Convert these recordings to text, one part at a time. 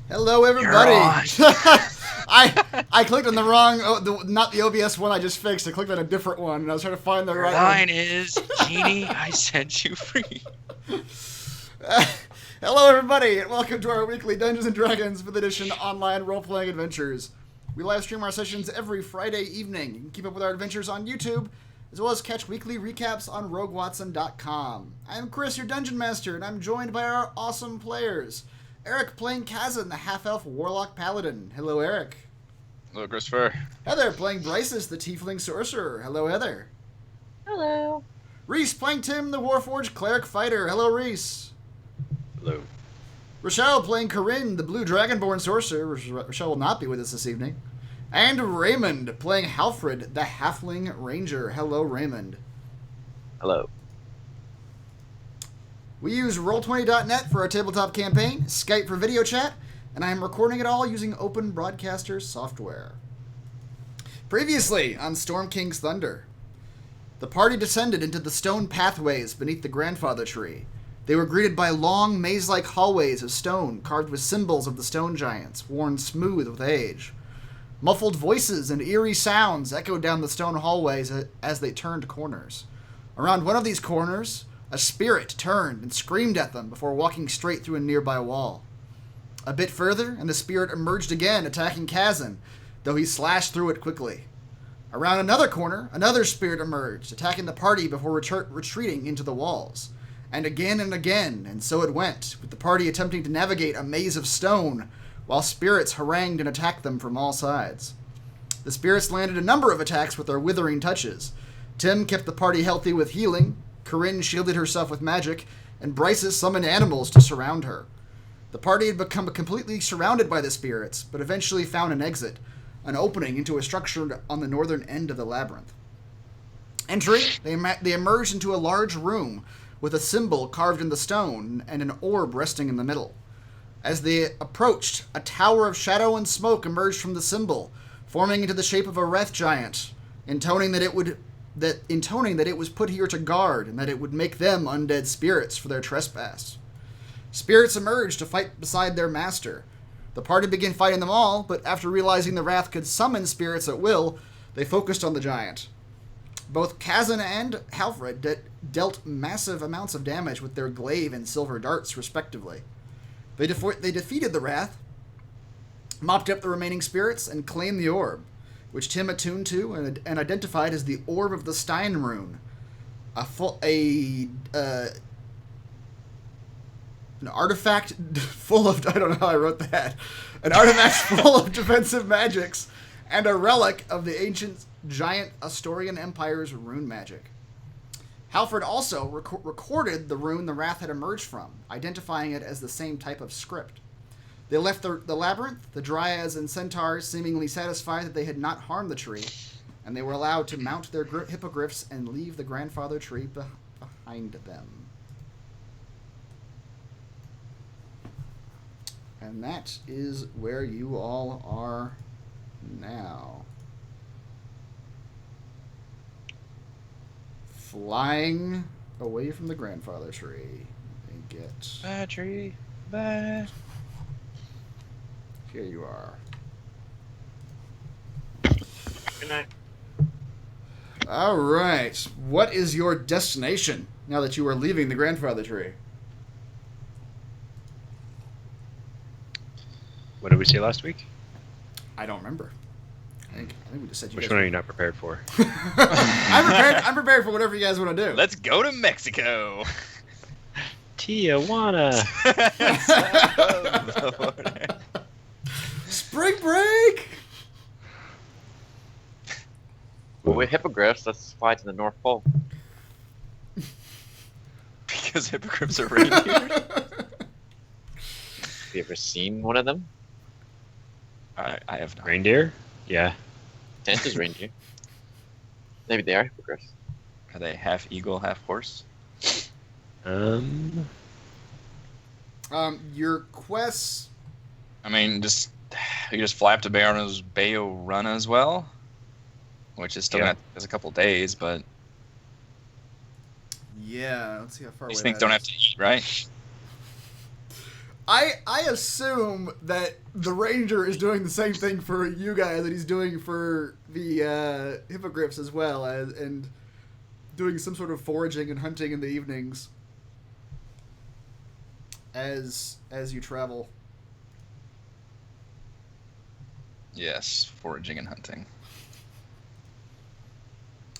Hello, everybody. I clicked on the wrong, not the OBS one I just fixed. I clicked on a different one, and I was trying to find the right one. Mine is, Genie, I sent you free. Hello, everybody, and welcome to our weekly Dungeons & Dragons 5th edition online role-playing adventures. We live stream our sessions every Friday evening. You can keep up with our adventures on YouTube, as well as catch weekly recaps on RogueWatson.com. I'm Chris, your Dungeon Master, and I'm joined by our awesome players. Eric playing Kazan, the half-elf warlock paladin. Hello, Eric. Hello, Christopher. Heather playing Bryces, the tiefling sorcerer. Hello, Heather. Hello. Reese playing Tim, the warforged cleric fighter. Hello, Reese. Hello. Rochelle playing Corinne, the blue dragonborn sorcerer. Rochelle will not be with us this evening. And Raymond playing Halfred, the halfling ranger. Hello, Raymond. Hello. We use Roll20.net for our tabletop campaign, Skype for video chat, and I am recording it all using Open Broadcaster software. Previously on Storm King's Thunder, the party descended into the stone pathways beneath the grandfather tree. They were greeted by long, maze-like hallways of stone carved with symbols of the stone giants, worn smooth with age. Muffled voices and eerie sounds echoed down the stone hallways as they turned corners. Around one of these corners, a spirit turned and screamed at them before walking straight through a nearby wall. A bit further, and the spirit emerged again, attacking Kazan, though he slashed through it quickly. Around another corner, another spirit emerged, attacking the party before retreating into the walls. And again, and so it went, with the party attempting to navigate a maze of stone, while spirits harangued and attacked them from all sides. The spirits landed a number of attacks with their withering touches. Tim kept the party healthy with healing, Corinne shielded herself with magic, and Bryces summoned animals to surround her. The party had become completely surrounded by the spirits, but eventually found an exit, an opening into a structure on the northern end of the labyrinth. Entering, they emerged into a large room with a symbol carved in the stone and an orb resting in the middle. As they approached, a tower of shadow and smoke emerged from the symbol, forming into the shape of a wraith giant, intoning that it was put here to guard, and that it would make them undead spirits for their trespass. Spirits emerged to fight beside their master. The party began fighting them all, but after realizing the wrath could summon spirits at will, they focused on the giant. Both Kazan and Halfred dealt massive amounts of damage with their glaive and silver darts, respectively. They defeated the wrath, mopped up the remaining spirits, and claimed the orb, which Tim attuned to and identified as the Orb of the Stein Rune, an artifact full of, I don't know how I wrote that, an artifact full of defensive magics, and a relic of the ancient giant Asturian Empire's rune magic. Halfred also recorded the rune the Wrath had emerged from, identifying it as the same type of script. They left the labyrinth, the dryads and centaurs seemingly satisfied that they had not harmed the tree, and they were allowed to mount their hippogriffs and leave the grandfather tree behind them. And that is where you all are now. Flying away from the grandfather tree. And get... Bye, tree. Bye. Here you are. Good night. All right. What is your destination now that you are leaving the grandfather tree? What did we say last week? I don't remember. I think we just said you. Which one are you not prepared for? I'm prepared for whatever you guys want to do. Let's go to Mexico. Tijuana. Spring break. Well, we're hippogriffs. Let's fly to the North Pole. Because hippogriffs are reindeer. Have you ever seen one of them? I have not. Reindeer? Yeah. Santa's reindeer. Maybe they are hippogriffs. Are they half eagle, half horse? Your quests. I mean, you just fly up to Beorunna as well, which is still gonna take us a couple days, but Yeah, let's see how far away these things that don't is. have to eat, right? I assume that the ranger is doing the same thing for you guys that he's doing for the hippogriffs as well, and doing some sort of foraging and hunting in the evenings as you travel. Yes, foraging and hunting.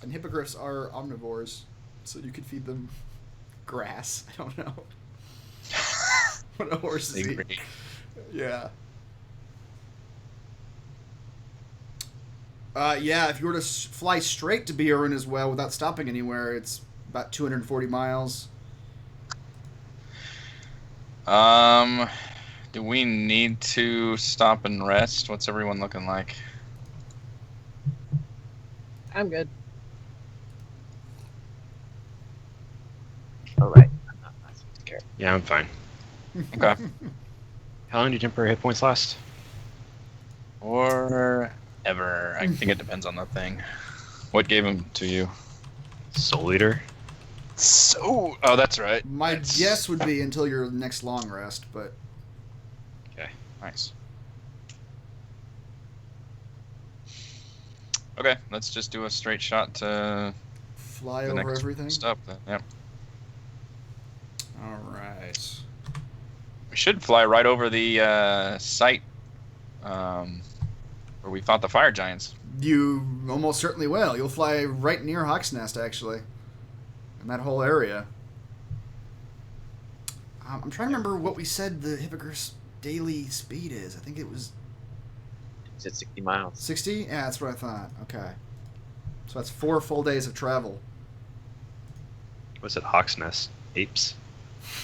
And hippogriffs are omnivores, so you could feed them grass. I don't know. What a horse is eat. Yeah. Yeah, if you were to fly straight to Beorunna as well without stopping anywhere, it's about 240 miles. Do we need to stop and rest? What's everyone looking like? I'm good. All right. I'm not scared. Yeah, I'm fine. Okay. How long do temporary hit points last? Or ever. I think it depends on the thing. What gave them to you? Soul Eater. So, oh, that's right. My guess would be until your next long rest, but... Okay. Nice. Okay, let's just do a straight shot to fly the over next everything? stop then. Yep. Alright. We should fly right over the site where we fought the fire giants. You almost certainly will. You'll fly right near Hawk's Nest, actually. In that whole area. I'm trying to remember what we said the hippogriff's daily speed is. I think it was... It's at 60 miles. 60? Yeah, that's what I thought. Okay. So that's 4 full days of travel. What's it? Hawk's Nest. Apes.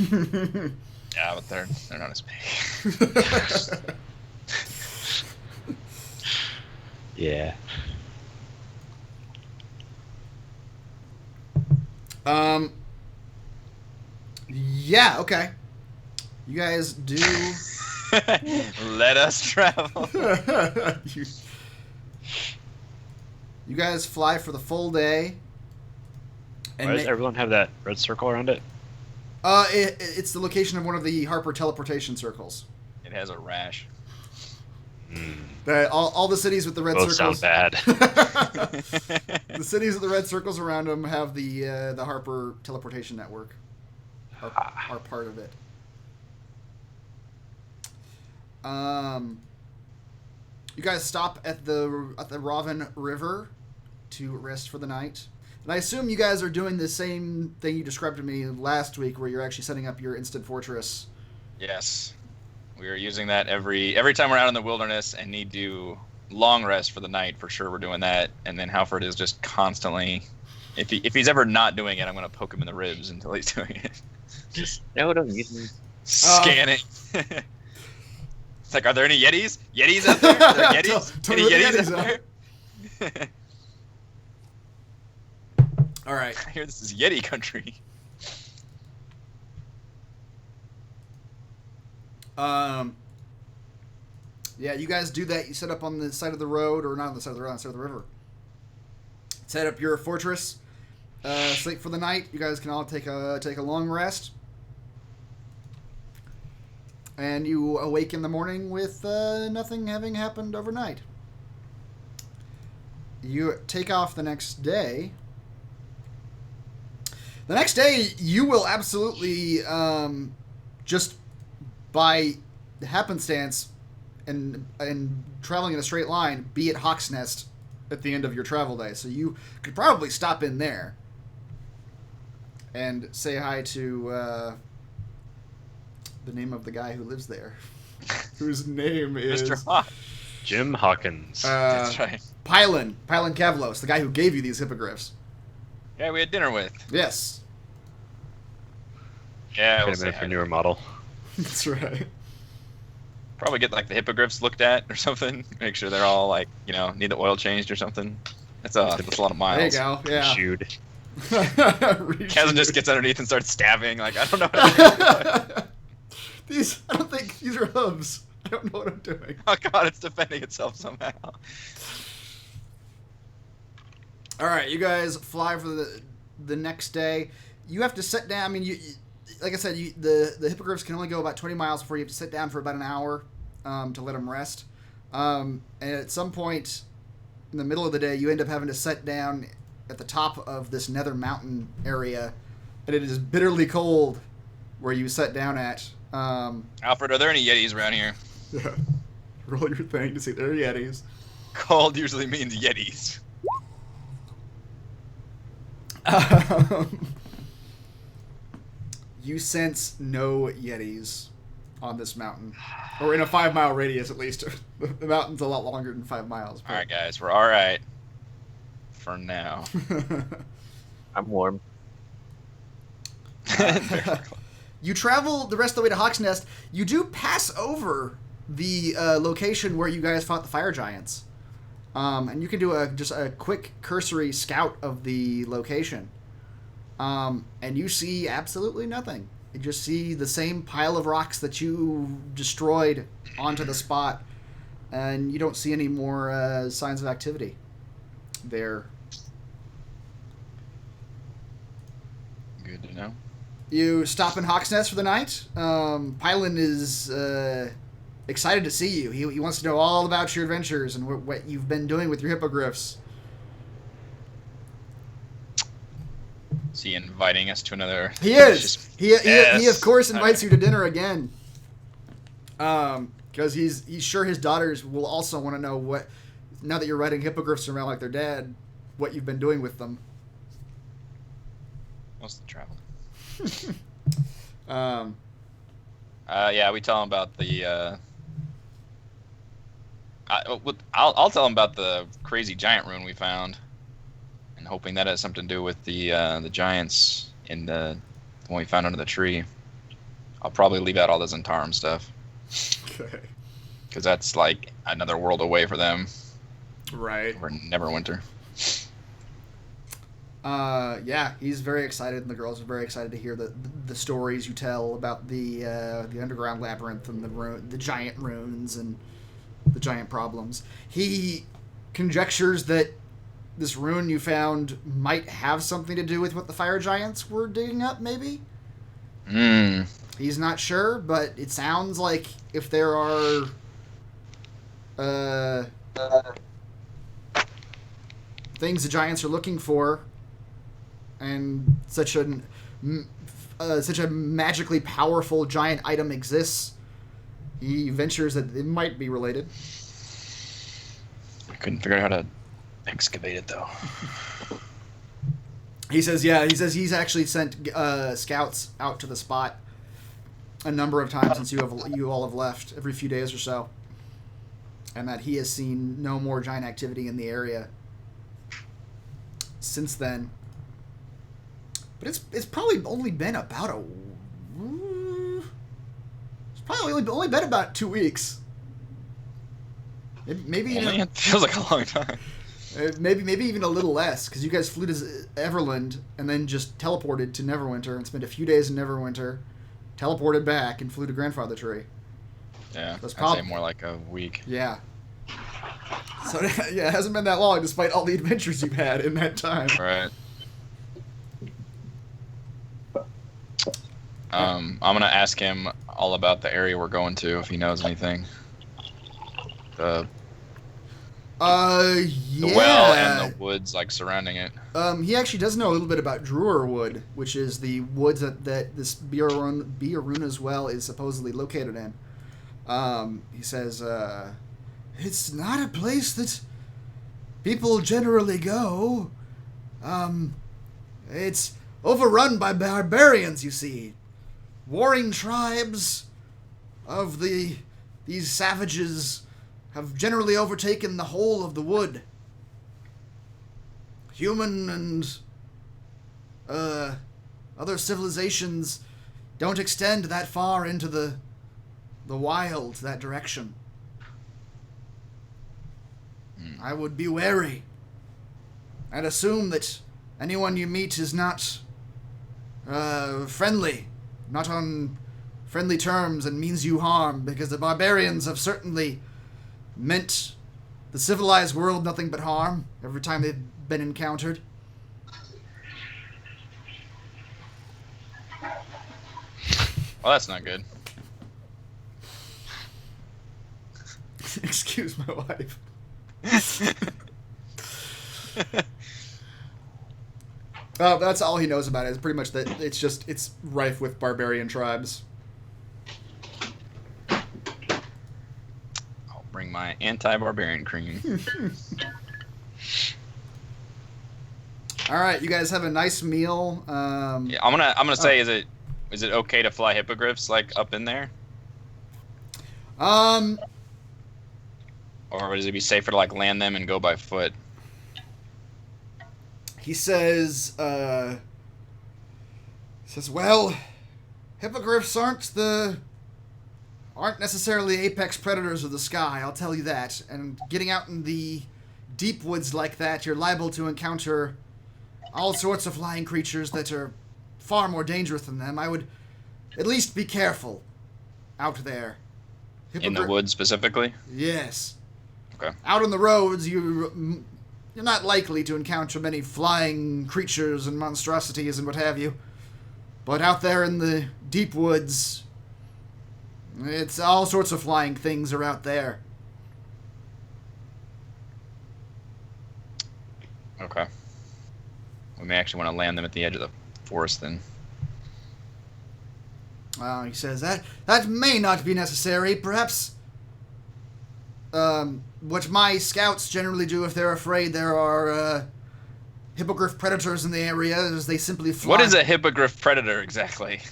Yeah, but they're not as big. Yeah. Yeah, okay. You guys do... Let us travel. you guys fly for the full day. Why does everyone have that red circle around it? It's the location of one of the Harper teleportation circles. It has a rash. All the cities with the red Both circles... sound bad. The cities with the red circles around them have the Harper teleportation network. Are part of it. You guys stop at the Raven River to rest for the night. And I assume you guys are doing the same thing you described to me last week, where you're actually setting up your instant fortress. Yes. We are using that every time we're out in the wilderness and need to long rest for the night. For sure we're doing that. And then Halford is just constantly... If he's ever not doing it, I'm going to poke him in the ribs until he's doing it. Just No, don't use me. scanning. It's like, are there any Yetis? Yetis out there? Are there Yetis? Any Yetis out there? All right. I hear this is Yeti country. Yeah, you guys do that. You set up on the side of the road, or not on the side of the road, on the side of the river. Set up your fortress. Sleep for the night. You guys can all take a long rest. And you awake in the morning with nothing having happened overnight. You take off the next day. The next day, you will absolutely, just by happenstance and traveling in a straight line, be at Hawk's Nest at the end of your travel day. So you could probably stop in there and say hi to the name of the guy who lives there, whose name is Mr. Hawk. Jim Hawkins. That's right. Pylon Kavlos, the guy who gave you these hippogriffs. Yeah, we had dinner with. Yes. Yeah, Could we'll have say been for hi. newer model. That's right. Probably get like the hippogriffs looked at or something. Make sure they're all like, need the oil changed or something. That's a lot of miles. There you go. Yeah. Shoot. Kevin just gets underneath and starts stabbing. Like, I don't know what I'm doing. I don't think these are hooves. I don't know what I'm doing. Oh god, it's defending itself somehow. All right, you guys fly for the next day. You have to set down. I mean, like I said, the hippogriffs can only go about 20 miles before you have to sit down for about an hour to let them rest. And at some point in the middle of the day, you end up having to sit down at the top of this nether mountain area, and it is bitterly cold where you sat down at. Alfred, are there any Yetis around here? Yeah. Roll your thing to see there are Yetis. Cold usually means Yetis. You sense no Yetis on this mountain. Or in a 5-mile radius, at least. The mountain's a lot longer than 5 miles. But... Alright, guys. We're alright. For now. I'm warm. You travel the rest of the way to Hawk's Nest. You do pass over the location where you guys fought the fire giants. And you can do just a quick cursory scout of the location. And you see absolutely nothing. You just see the same pile of rocks that you destroyed onto the spot. And you don't see any more signs of activity there. Good to know. You stop in Hawk's Nest for the night. Pylon is excited to see you. He wants to know all about your adventures and what you've been doing with your hippogriffs. Is he inviting us to another? He is. He of course invites you to dinner again. Because he's sure his daughters will also want to know what, now that you're riding hippogriffs around like their dad, what you've been doing with them. What's the travel? Yeah, we tell him about the. I'll tell him about the crazy giant rune we found, and hoping that has something to do with the giants in the one we found under the tree. I'll probably leave out all the Zentarum stuff. Okay. Because that's like another world away for them. Right. Or Neverwinter. Yeah, he's very excited, and the girls are very excited to hear the stories you tell about the underground labyrinth and the giant runes and the giant problems. He conjectures that this rune you found might have something to do with what the fire giants were digging up, maybe? He's not sure, but it sounds like if there are things the giants are looking for, and such a magically powerful giant item exists, he ventures that it might be related. I couldn't figure out how to excavate it, though. He says he's actually sent scouts out to the spot a number of times since you all have left, every few days or so, and that he has seen no more giant activity in the area since then. But it's probably only been about only been about 2 weeks. Maybe Only? It feels like a long time. Maybe even a little less, because you guys flew to Everland and then just teleported to Neverwinter and spent a few days in Neverwinter, teleported back, and flew to Grandfather Tree. Yeah, so I'd say more like a week. Yeah. So yeah, it hasn't been that long, despite all the adventures you've had in that time. Right. I'm gonna ask him all about the area we're going to, if he knows anything. The well and the woods like surrounding it. He actually does know a little bit about Druer Wood, which is the woods that this Beorunna's well is supposedly located in. He says, it's not a place that people generally go. It's overrun by barbarians, you see. Warring tribes of these savages have generally overtaken the whole of the wood. Human and other civilizations don't extend that far into the wild, that direction. I would be wary. I'd assume that anyone you meet is not friendly, not on friendly terms, and means you harm, because the barbarians have certainly meant the civilized world nothing but harm every time they've been encountered. Well, that's not good. Excuse my wife. That's all he knows about it. Is pretty much that it's rife with barbarian tribes. I'll bring my anti-barbarian cream. All right, you guys have a nice meal. Yeah, I'm gonna say, is it okay to fly hippogriffs like up in there, or would it be safer to like land them and go by foot? He says, well, hippogriffs aren't necessarily apex predators of the sky, I'll tell you that. And getting out in the deep woods like that, you're liable to encounter all sorts of flying creatures that are far more dangerous than them. I would at least be careful out there. In the woods specifically? Yes. Okay. Out on the roads, you're not likely to encounter many flying creatures and monstrosities and what have you. But out there in the deep woods, it's all sorts of flying things are out there. Okay. We may actually want to land them at the edge of the forest then. He says that may not be necessary. Perhaps what my scouts generally do if they're afraid there are hippogriff predators in the area is they simply fly. What is a hippogriff predator exactly?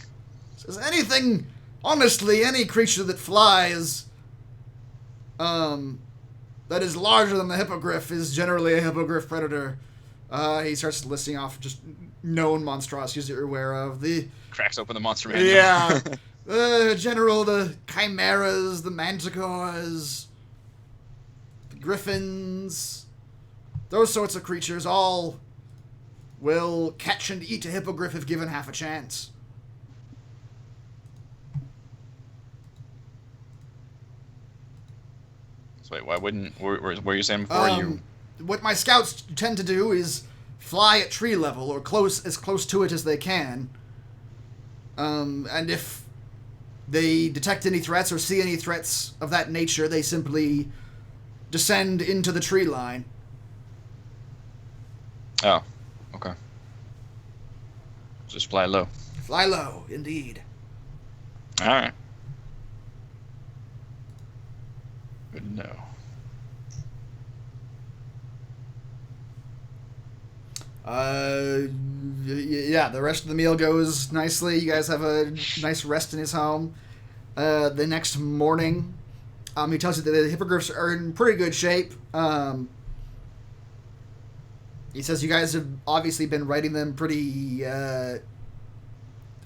Says anything, honestly, any creature that flies that is larger than the hippogriff is generally a hippogriff predator. He starts listing off just known monstrosities that you're aware of. The cracks open the monster manual. Yeah. The chimeras, the manticores, the griffins, those sorts of creatures all will catch and eat a hippogriff if given half a chance. So wait, why wouldn't... What were you saying before? What my scouts tend to do is fly at tree level or as close to it as they can. And if they detect any threats or see any threats of that nature, they simply descend into the tree line. Oh, okay. Just fly low. Fly low, indeed. All right. Good to know. Yeah, the rest of the meal goes nicely. You guys have a nice rest in his home. The next morning, he tells you that the hippogriffs are in pretty good shape. He says you guys have obviously been riding them pretty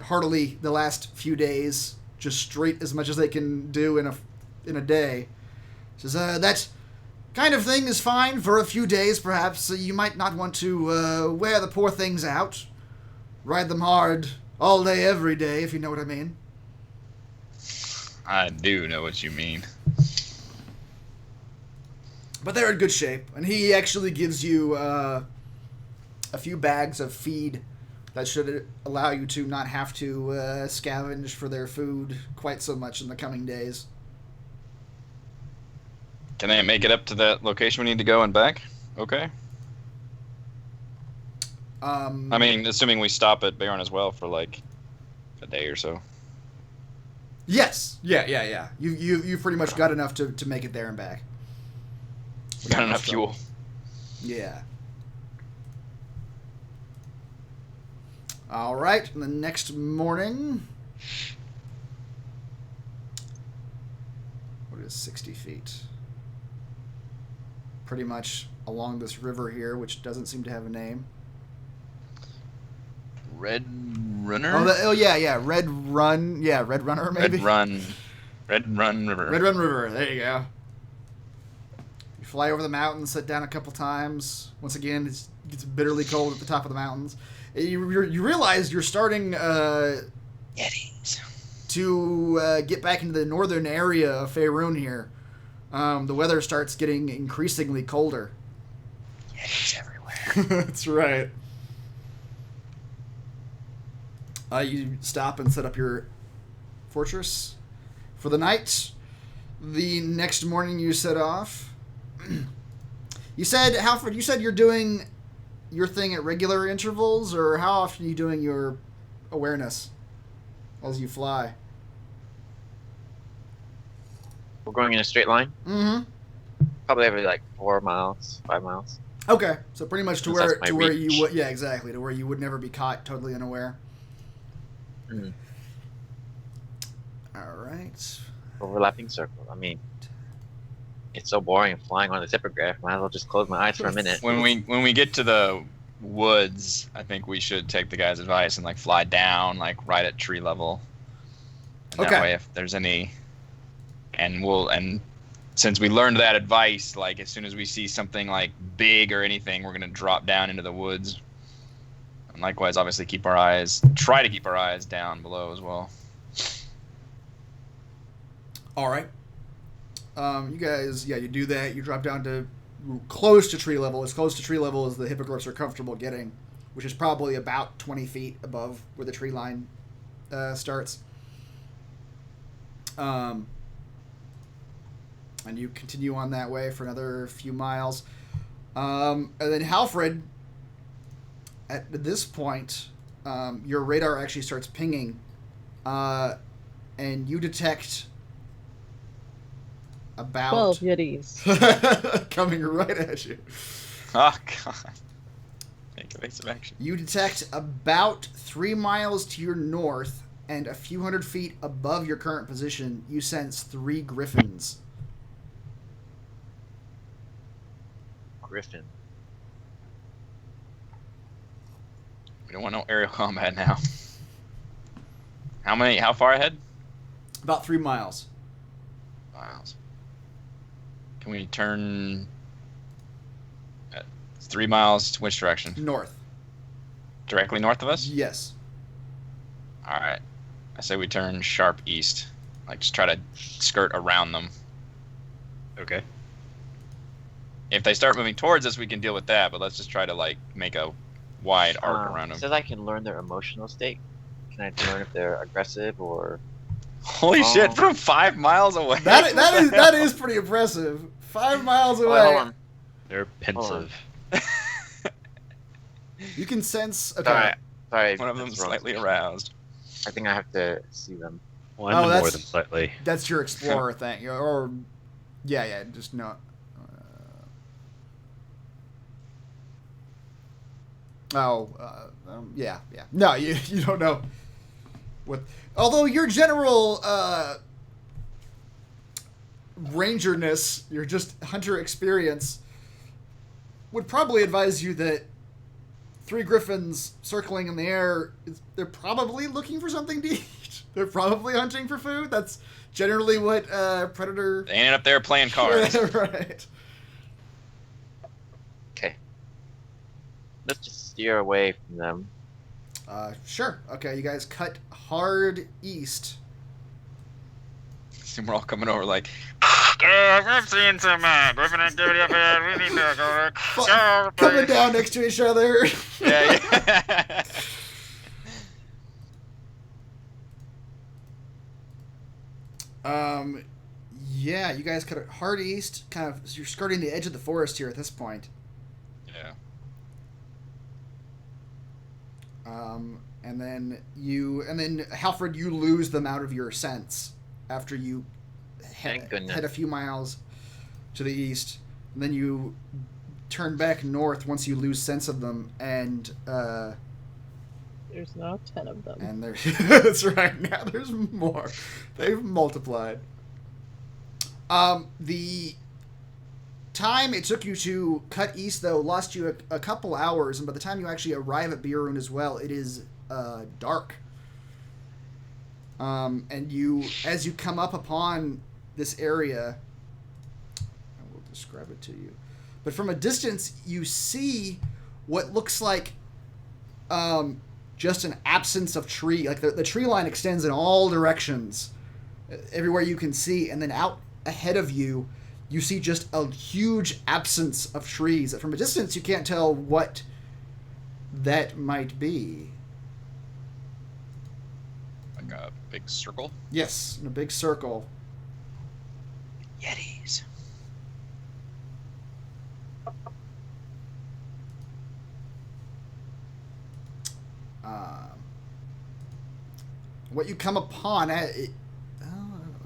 heartily the last few days, just straight as much as they can do in a day. He says that kind of thing is fine for a few days, perhaps. You might not want to wear the poor things out. Ride them hard all day, every day, if you know what I mean. I do know what you mean. But they're in good shape. And he actually gives you a few bags of feed that should allow you to not have to scavenge for their food quite so much in the coming days. Can they make it up to that location we need to go and back? Okay. I mean, assuming we stop at Beorunna as well for like a day or so. Yes. Yeah. You pretty much got enough to make it there and back. Got enough fuel. Yeah. All right. And the next morning, what is 60 feet? Pretty much along this river here, which doesn't seem to have a name. Red Runner? Oh yeah. Red Run. Yeah, Red Runner, maybe? Red Run River. Red Run River. There you go. You fly over the mountains, sit down a couple times. Once again, it gets bitterly cold at the top of the mountains. You realize you're starting Yetis. to get back into the northern area of Faerun here. The weather starts getting increasingly colder. Yetis everywhere. That's right. You stop and set up your fortress for the night. The next morning you set off. You said, Halford, you're doing your thing at regular intervals, or how often are you doing your awareness as you fly? We're going in a straight line? Mm-hmm. Probably every, 4 miles, 5 miles. Okay, so pretty much to where reach. you would, yeah, exactly, to where you would never be caught totally unaware. Mm. All right. Overlapping circle. I mean, it's so boring flying on the typograph. Might as well just close my eyes for a minute. When we get to the woods, I think we should take the guy's advice and fly down, right at tree level. And Okay. That way, if there's any, and since we learned that advice, as soon as we see something big or anything, we're gonna drop down into the woods. And likewise, obviously, try to keep our eyes down below as well. All right. You guys, you do that. You drop down to close to tree level, as close to tree level as the hippogriffs are comfortable getting, which is probably about 20 feet above where the tree line starts. And you continue on that way for another few miles. And then Halfred, at this point, your radar actually starts pinging, and you detect about 12 Yetis. coming right at you. Oh God! Make evasive action. You detect about 3 miles to your north and a few hundred feet above your current position, you sense 3 griffins. Griffin. We don't want no aerial combat now. How far ahead? About 3 miles. Miles. Can we turn 3 miles to which direction? North. Directly north of us? Yes. All right. I say we turn sharp east. Just try to skirt around them. Okay. If they start moving towards us, we can deal with that, but let's just try to make a wide arc around It them. says I can learn their emotional state. Can I learn if they're aggressive or... Holy shit, from 5 miles away. That is pretty impressive. 5 miles away. Hold on. They're pensive. You can sense. Okay. Sorry. One of them that's wrong. slightly aroused. I think I have to see them. One Oh, more that's- than slightly. That's your explorer thing, or just not. Yeah. No, you don't know what. Although your general rangerness, your just hunter experience, would probably advise you that 3 griffins circling in the air, they're probably looking for something to eat. They're probably hunting for food. That's generally what predator. They ended up there playing cards. Right. Okay. Let's just steer away from them. Sure. Okay, you guys cut hard east. See, we're all coming over I'm seeing some griffin activity up here. We need to go. Coming down next to each other. yeah. Yeah, you guys cut it hard east. Kind of, you're skirting the edge of the forest here at this point. Yeah. And then Halfred, you lose them out of your sense after you Thank goodness. head a few miles to the east, and then you turn back north once you lose sense of them, and There's now 10 of them. and there's that's right, now there's more. They've multiplied. The time it took you to cut east, though, lost you a couple hours, and by the time you actually arrive at Beorunna as well, it is dark. And as you come up upon this area, I will describe it to you. But from a distance, you see what looks like just an absence of tree. Like the tree line extends in all directions, everywhere you can see, and then out ahead of you, you see just a huge absence of trees. From a distance, you can't tell what that might be. Like a big circle. Yes, in a big circle. Yetis. What you come upon I'll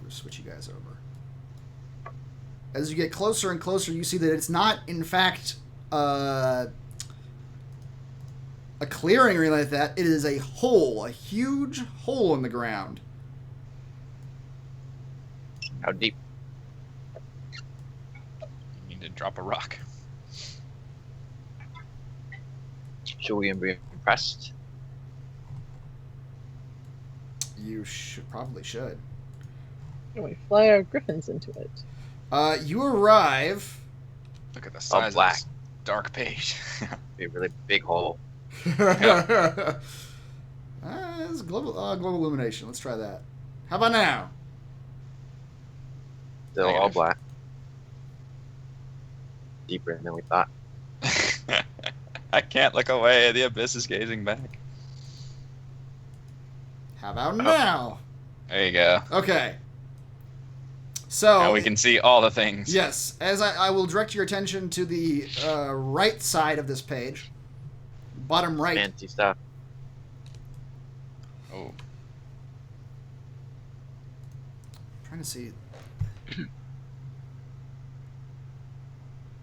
switch you guys over. As you get closer and closer, you see that it's not, in fact, a clearing or anything like that. It is a hole, a huge hole in the ground. How deep? You need to drop a rock. Should we be impressed? You probably should. And we fly our griffins into it. You arrive. Look at the size of black. this dark page. Be a really big hole. It's global illumination. Let's try that. How about now? Still all Negative. black. Deeper than we thought. I can't look away. The abyss is gazing back. How about now? There you go. Okay. So Now we can see all the things. yes, as I will direct your attention to the right side of this page, bottom right. Fancy stuff. Oh. Trying to see.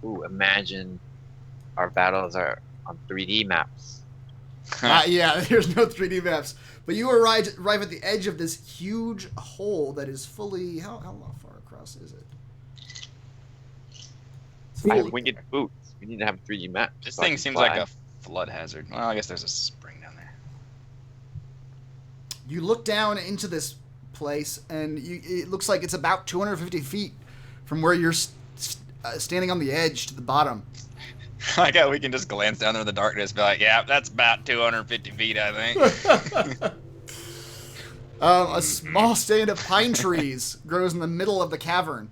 Ooh, imagine our battles are on 3D maps. Yeah, there's no 3D maps, but you arrive at the edge of this huge hole that is fully. How far across is it? It's I have fully- winged boots. We need to have a 3D map. This so I thing can seems fly. like a flood hazard. Well, I guess there's a spring down there. You look down into this place, and it looks like it's about 250 feet from where you're standing on the edge to the bottom. I guess we can just glance down there in the darkness and be like, yeah, that's about 250 feet, I think. A small stand of pine trees grows in the middle of the cavern.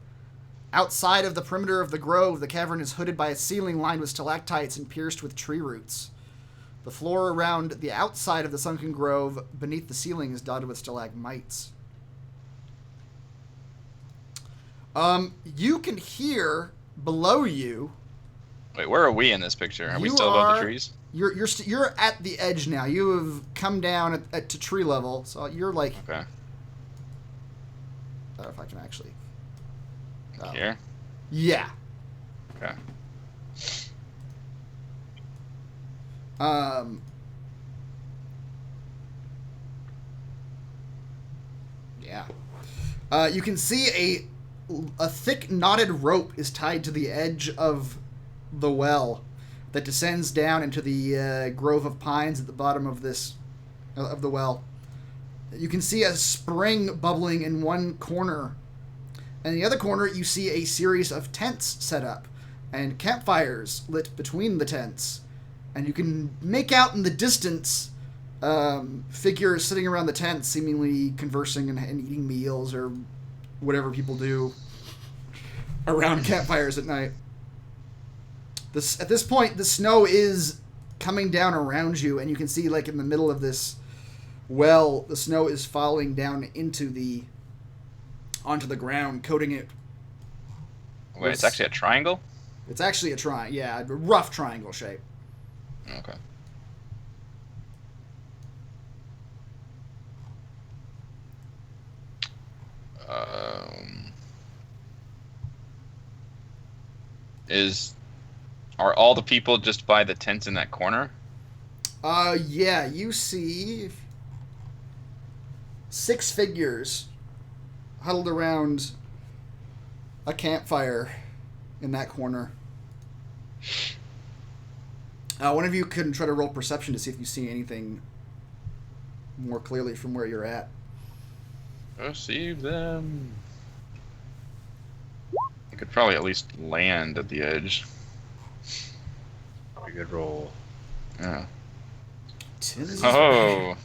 Outside of the perimeter of the grove, the cavern is hooded by a ceiling lined with stalactites and pierced with tree roots. The floor around the outside of the sunken grove beneath the ceiling is dotted with stalagmites. You can hear below you. Wait, where are we in this picture? Are we You still above are- the trees? You're at the edge now. You have come down to tree level, so you're like. Okay. I don't know if I can actually. Oh. Here? Yeah. Okay. Yeah. You can see a thick knotted rope is tied to the edge of the well that descends down into the grove of pines at the bottom of the well. You can see a spring bubbling in one corner. In the other corner, you see a series of tents set up and campfires lit between the tents. And you can make out in the distance figures sitting around the tent, seemingly conversing and eating meals or whatever people do around campfires at night. At this point, the snow is coming down around you, and you can see, like, in the middle of this well, the snow is falling down onto the ground, coating it. Wait, it's actually a triangle? It's actually a rough triangle shape. Okay. Are all the people just by the tents in that corner? Yeah, you see 6 figures huddled around a campfire in that corner. One of you can try to roll perception to see if you see anything more clearly from where you're at. Perceive them. I could probably at least land at the edge. A good roll. Yeah. Tim's Oh.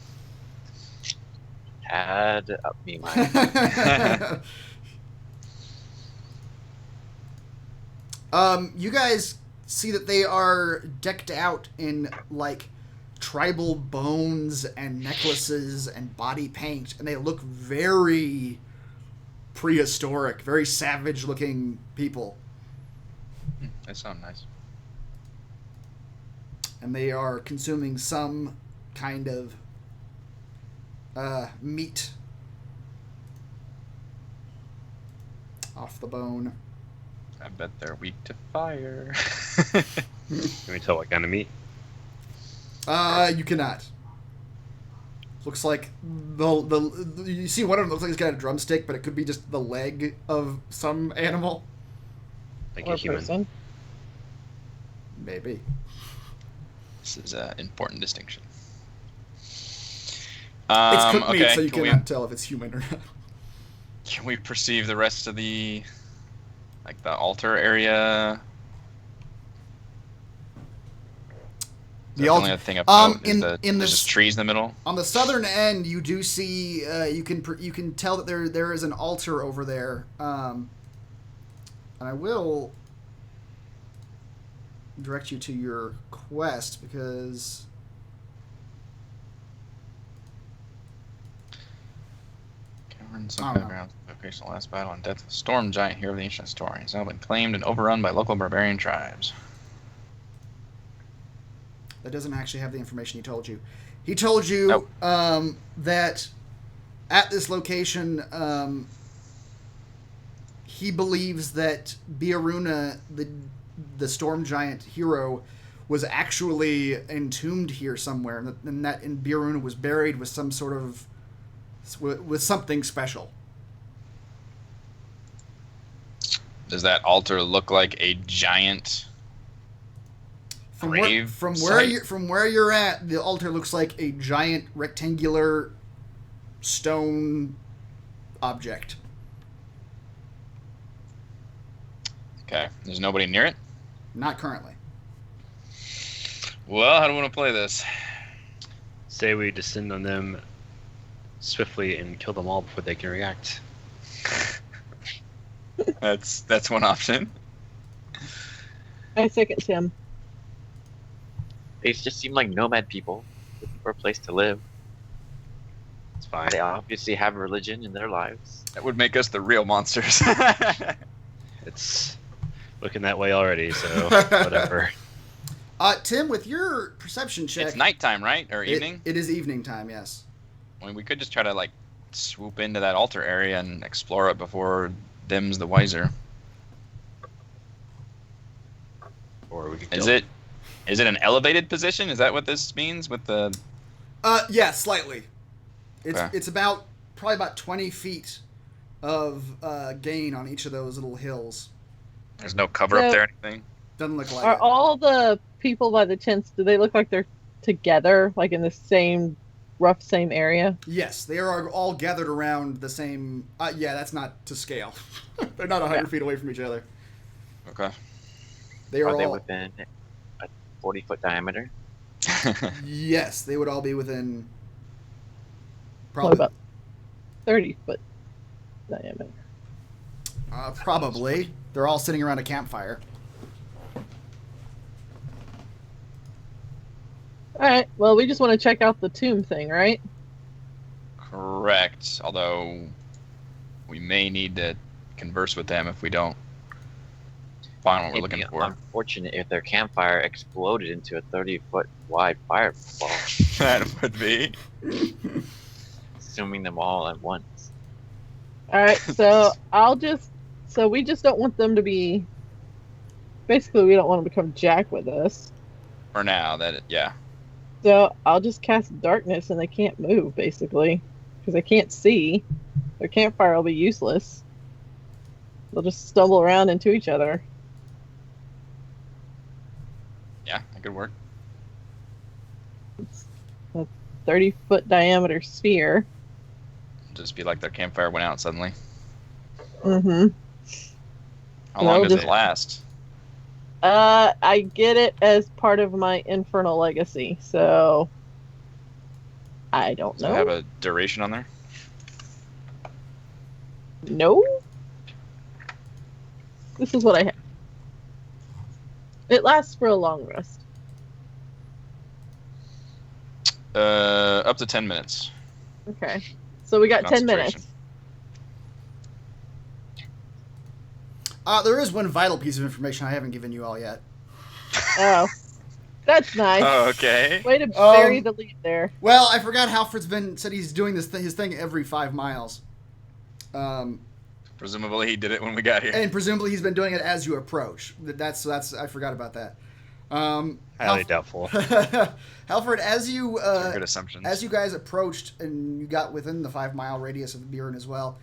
Tad up me, mine. You guys see that they are decked out in, like, tribal bones and necklaces and body paint, and they look very prehistoric, very savage-looking people. That sounds nice. And they are consuming some kind of meat off the bone. I bet they're weak to fire. Can we tell what kind of meat? You cannot. Looks like you see one of them looks like he's got a drumstick, but it could be just the leg of some animal. Like Or a human. person. Maybe. This is an important distinction. It's cooked meat, Okay, so you can cannot tell if it's human or not. Can we perceive the rest of the altar area? The Only altar. other thing I've noted is in there's the just trees in the middle. On the southern end, you do see you can tell that there is an altar over there, and I will direct you to your quest because Sunken grounds, location of the last battle and death of a storm giant hero of the ancient story. It's now been claimed and overrun by local barbarian tribes. that doesn't actually have the information he told you. He told you that at this location, he believes that Beorunna, the storm giant hero, was actually entombed here somewhere, and that Beorunna was buried with some sort of with something special. Does that altar look like a giant grave From site? where you're at, the altar looks like a giant rectangular stone object. Okay, there's nobody near it? Not currently. Well, how do we want to play this? Say we descend on them swiftly and kill them all before they can react. That's one option. I second Tim. They just seem like nomad people looking for a place to live. It's fine. They obviously have religion in their lives. That would make us the real monsters. It's looking that way already, so whatever. Tim, with your perception check, It's nighttime, right? Or evening? It is evening time. Yes. I mean, we could just try to swoop into that altar area and explore it before them's the wiser. Or we could Is kill it an elevated position? Is that what this means with the? Yeah, slightly. Okay. It's probably about 20 feet of gain on each of those little hills. There's no cover up So- there or anything. Doesn't look like Are it. all the people by the tents, do they look like they're together, like in the same area? Yes, they are all gathered around the same. Yeah, that's not to scale. They're not 100 feet away from each other. Okay. They Are are they all. within a 40-foot diameter? Yes, they would all be within. Probably about 30-foot diameter. Probably. They're all sitting around a campfire. Alright, well, we just want to check out the tomb thing, right? Correct. Although we may need to converse with them if we don't find what we're It'd looking be for. unfortunate if their campfire exploded into a 30-foot wide fireball, That would be. consuming them all at once. Alright, so we just don't want them to be, basically we don't want them to come jack with us. For now, yeah. So I'll just cast darkness and they can't move, basically. Because they can't see. Their campfire will be useless. They'll just stumble around into each other. Yeah, that could work. It's a 30-foot diameter sphere. Just be like their campfire went out suddenly. Mm-hmm. How long No, does just- it last? I get it as part of my infernal legacy, so I don't Does it know. have a duration on there? No. This is what I have. It lasts for a long rest. Up to 10 minutes. Okay. So we got 10 minutes. There is one vital piece of information I haven't given you all yet. Oh. That's nice. Oh, okay. Way to bury the lead there. Well, I forgot Halfred's said he's doing his thing every 5 miles. Presumably he did it when we got here. And presumably he's been doing it as you approach. That's I forgot about that. Highly doubtful. Halfred, as you good assumptions. as you guys approached and you got within the 5 mile radius of Beorunna as well,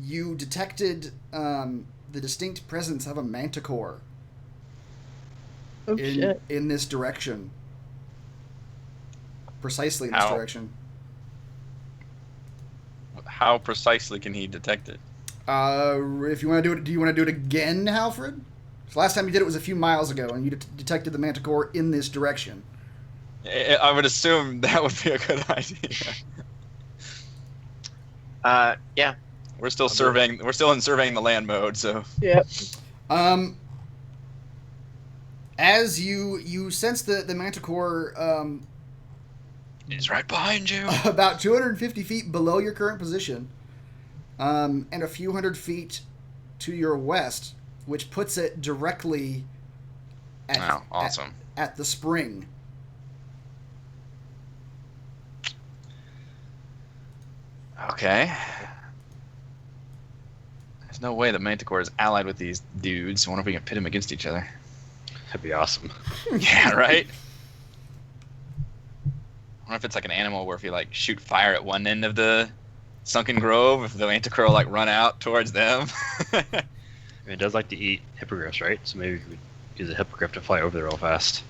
you detected the distinct presence of a manticore in this direction. Precisely in this direction. How precisely can he detect it? If you want to do it, do you want to do it again, Halfred? So last time you did it was a few miles ago, and you detected the manticore in this direction. I would assume that would be a good idea. Yeah. We're still surveying. We're still in surveying the land mode, so. Yep. As you sense the manticore, He's right behind you. about 250 feet below your current position, and a few hundred feet to your west, which puts it directly at, awesome. at the spring. Okay. There's no way that Manticore is allied with these dudes. I wonder if we can pit them against each other. That'd be awesome. Yeah, right? I wonder if it's like an animal where if you like shoot fire at one end of the sunken grove, if the Manticore will like run out towards them. I mean, it does like to eat hippogriffs, right? So maybe we could use a hippogriff to fly over there real fast.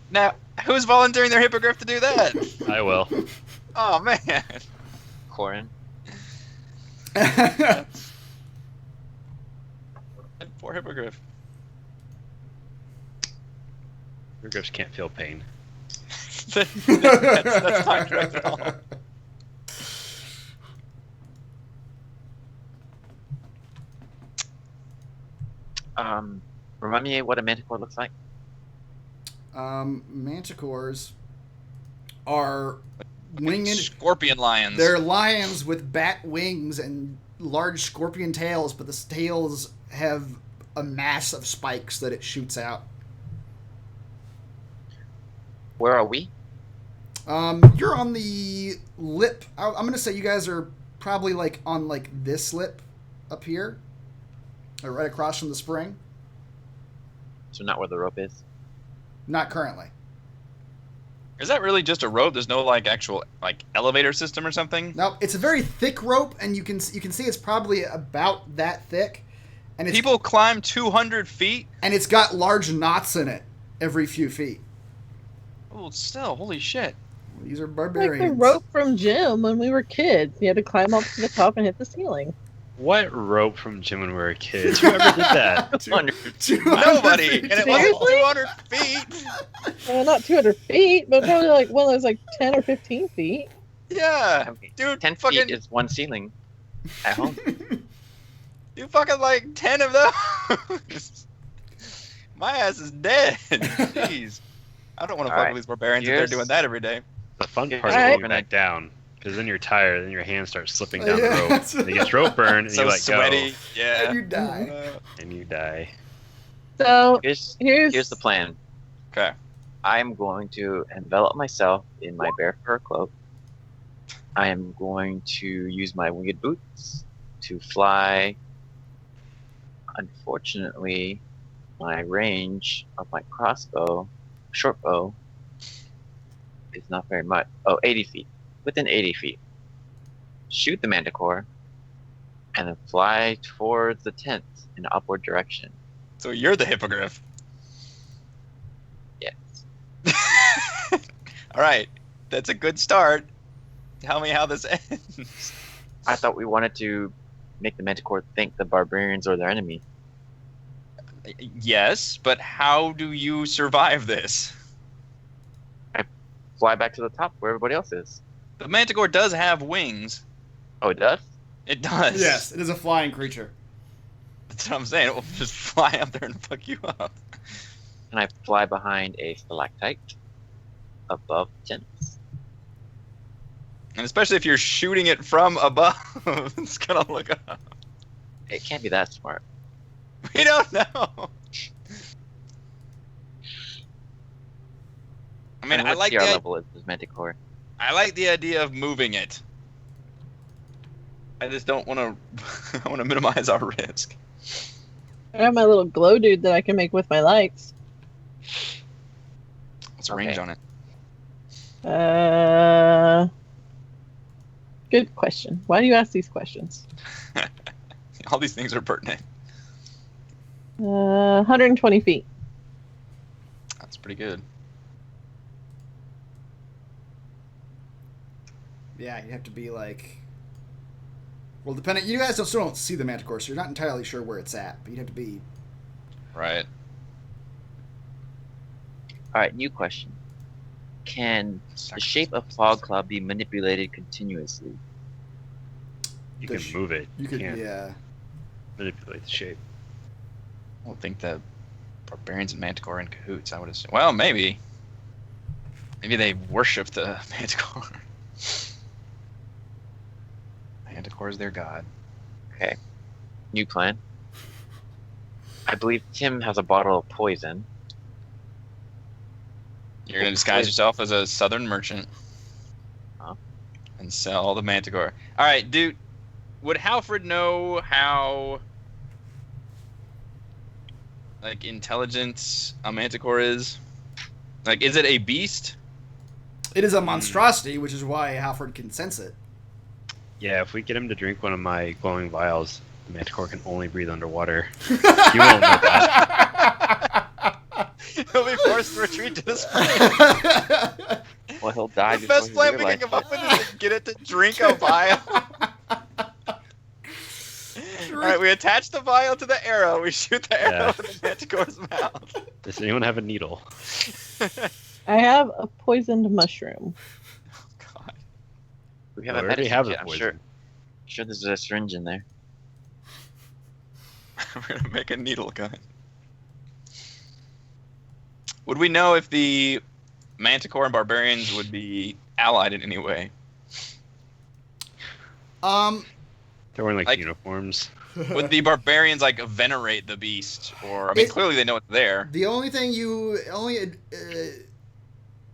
Now, who's volunteering their hippogriff to do that? I will. Oh, man. Corin. Poor hippogriff. Hippogriffs can't feel pain. that's not correct at all. Remind me what a manticore looks like. Manticores are winged scorpion lions. They're lions with bat wings and large scorpion tails, but the tails have a mass of spikes that it shoots out. Where are we? You're on the lip. I'm gonna say you guys are probably like on like this lip up here, or right across from the spring. So not where the rope is. Not currently. Is that really just a rope? There's no like actual like elevator system or something? No, it's a very thick rope, and you can see it's probably about that thick. And people climb 200 feet, and it's got large knots in it every few feet. Oh, still, holy shit! These are barbarians. Like the rope from gym when we were kids. You had to climb up to the top and hit the ceiling. What rope from gym when we were kids? Whoever did that? 200. Nobody, and it was Seriously? 200 feet. Well, not 200 feet, but probably like one that was like 10 or 15 feet. Yeah, Okay. dude, 10 fucking, feet is one ceiling at home. you fucking like 10 of those. My ass is dead. Jeez, I don't want to fuck Alright, with these barbarians if they're here's- doing that every day. The fun part is Alright. going back down, because then you're tired, and your hands start slipping down Yeah. the rope. And it gets rope burn, and So you let sweaty, yeah. And you die. go, and you die. So Here's here's the plan. Okay. I'm going to envelop myself in my bear fur cloak. I am going to use my winged boots to fly. Unfortunately, my range of my crossbow, short bow, is not very much. Oh, 80 feet. Within 80 feet. Shoot the manticore, and then fly towards the tent in an upward direction. So you're the hippogriff. Yes. All right, that's a good start. Tell me how this ends. I thought we wanted to make the manticore think the barbarians are their enemy. Yes, but how do you survive this? Fly back to the top where everybody else is. The manticore does have wings. Oh, it does? It does. Yes, it is a flying creature. That's what I'm saying. It will just fly up there and fuck you up. And I fly behind a stalactite. above tents. And especially if you're shooting it from above, it's gonna look up. It can't be that smart. We don't know. I mean, I what like CR the level is this manticore? I like the idea of moving it. I just don't want to. I want to minimize our risk. I have my little glow dude that I can make with my lights. What's the range Okay. on it? Good question. Why do you ask these questions? All these things are pertinent. 120 feet. That's pretty good. Yeah, you have to be like. Well, depending, you guys still don't see the manticore, so you're not entirely sure where it's at. But you'd have to be. Right. All right, new question. Can the shape of fog cloud be manipulated continuously? You The can move it. You could, can't yeah. manipulate the shape. I don't think the barbarians and manticore are in cahoots. I would assume. Well, maybe. Maybe they worship the manticore. Manticore is their god. Okay. New plan. I believe Tim has a bottle of poison. You're gonna disguise yourself as a southern merchant. Huh? And sell the manticore. All right, dude. Would Halfred know how, like, intelligent a manticore is? Like, is it a beast? It is a monstrosity, which is why Halford can sense it. Yeah, if we get him to drink one of my glowing vials, the manticore can only breathe underwater. You won't know that. He'll be forced to retreat to the spring. Well, he'll die The before best he plan we can realizes come up it. with is to get it to drink a vial. Alright, we attach the vial to the arrow. We shoot the arrow Yeah. in the manticore's mouth. Does anyone have a needle? I have a poisoned mushroom. God. We Well, haven't we already medicine have the yet. I'm poison. sure there's a syringe in there. We're gonna make a needle gun. Would we know if the manticore and barbarians would be allied in any way? They're wearing like Like- uniforms. Would the barbarians like venerate the beast, or I mean, It- clearly they know it's there. The only thing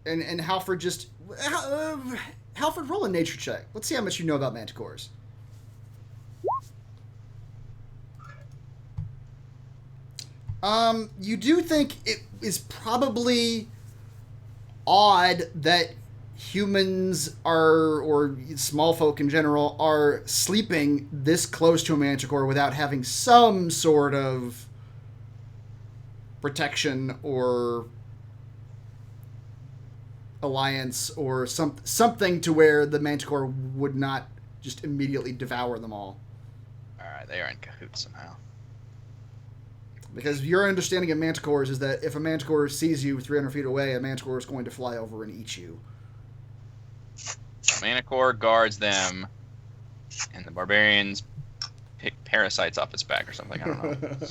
and Halford just Halford, roll a nature check. Let's see how much you know about manticores. You do think it is probably odd that humans are, or small folk in general, are sleeping this close to a manticore without having some sort of protection or alliance or something to where the manticore would not just immediately devour them all. Alright, they are in cahoots somehow. Because your understanding of manticores is that if a manticore sees you 300 feet away, a manticore is going to fly over and eat you. Manticore guards them, and the barbarians pick parasites off its back or something. I don't know.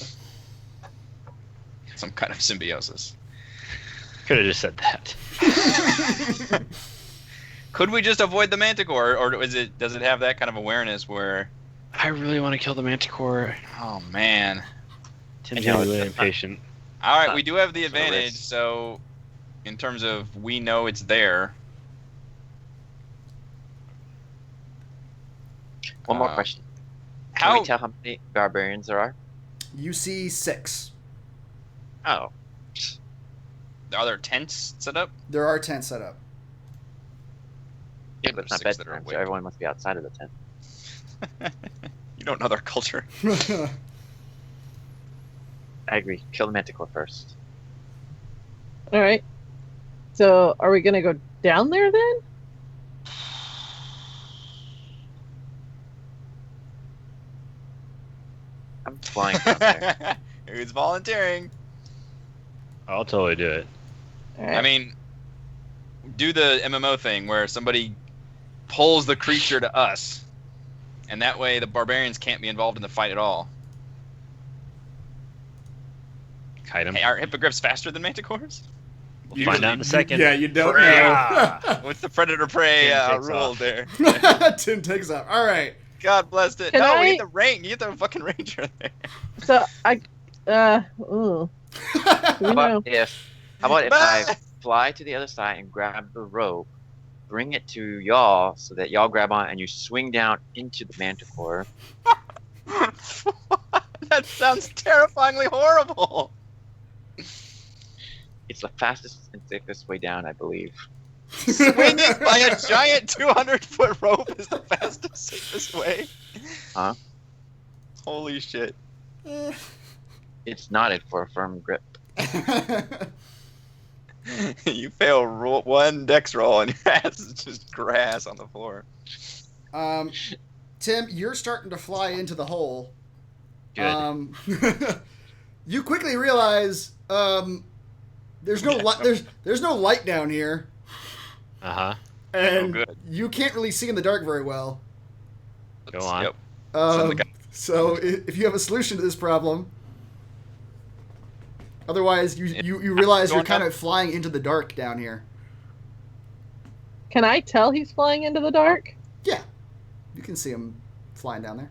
Some kind of symbiosis. Could have just said that. Could we just avoid the manticore, or does it have that kind of awareness where? I really want to kill the manticore. Oh man! Tim's know, really it's not- impatient. All right, we do have the It's not a advantage. risk. So, in terms of we know it's there. One more Uh, question. Can How? we tell how many barbarians there are? You see 6. Oh, Are there tents set up? There are tents set up. yeah, but it's not There's 6 that are bedtime, so awake. everyone must be outside of the tent. You don't know their culture. I agree. Kill the manticore first. All right. So, are we gonna go down there then? I'm flying down there. Who's volunteering? I'll totally do it. All right. I mean, do the MMO thing where somebody pulls the creature to us, and that way the barbarians can't be involved in the fight at all. Kite him. Hey, are hippogriffs faster than manticores? We'll find out in a second. Yeah, you don't Prey. know. What's the predator prey Tim takes rule off. there? Tim takes off. All right. God bless it. Can No, I- we get the range. You get the fucking ranger there. So ooh. How You know. about if I fly to the other side and grab the rope, bring it to y'all so that y'all grab on and you swing down into the manticore? That sounds terrifyingly horrible. It's the fastest and safest way down, I believe. Swinging by a giant 200-foot rope is the fastest, safest way. Huh? Holy shit. It's knotted for a firm grip. You fail one dex roll and your ass is just grass on the floor. Tim, you're starting to fly into the hole. Good. You quickly realize there's no there's no light down here, Uh-huh. and good. you can't really see in the dark very well. Go on. Yep. Um, so if you have a solution to this problem, otherwise you realize you're Going kind up. of flying into the dark down here. Can I tell he's flying into the dark? Yeah, you can see him flying down there.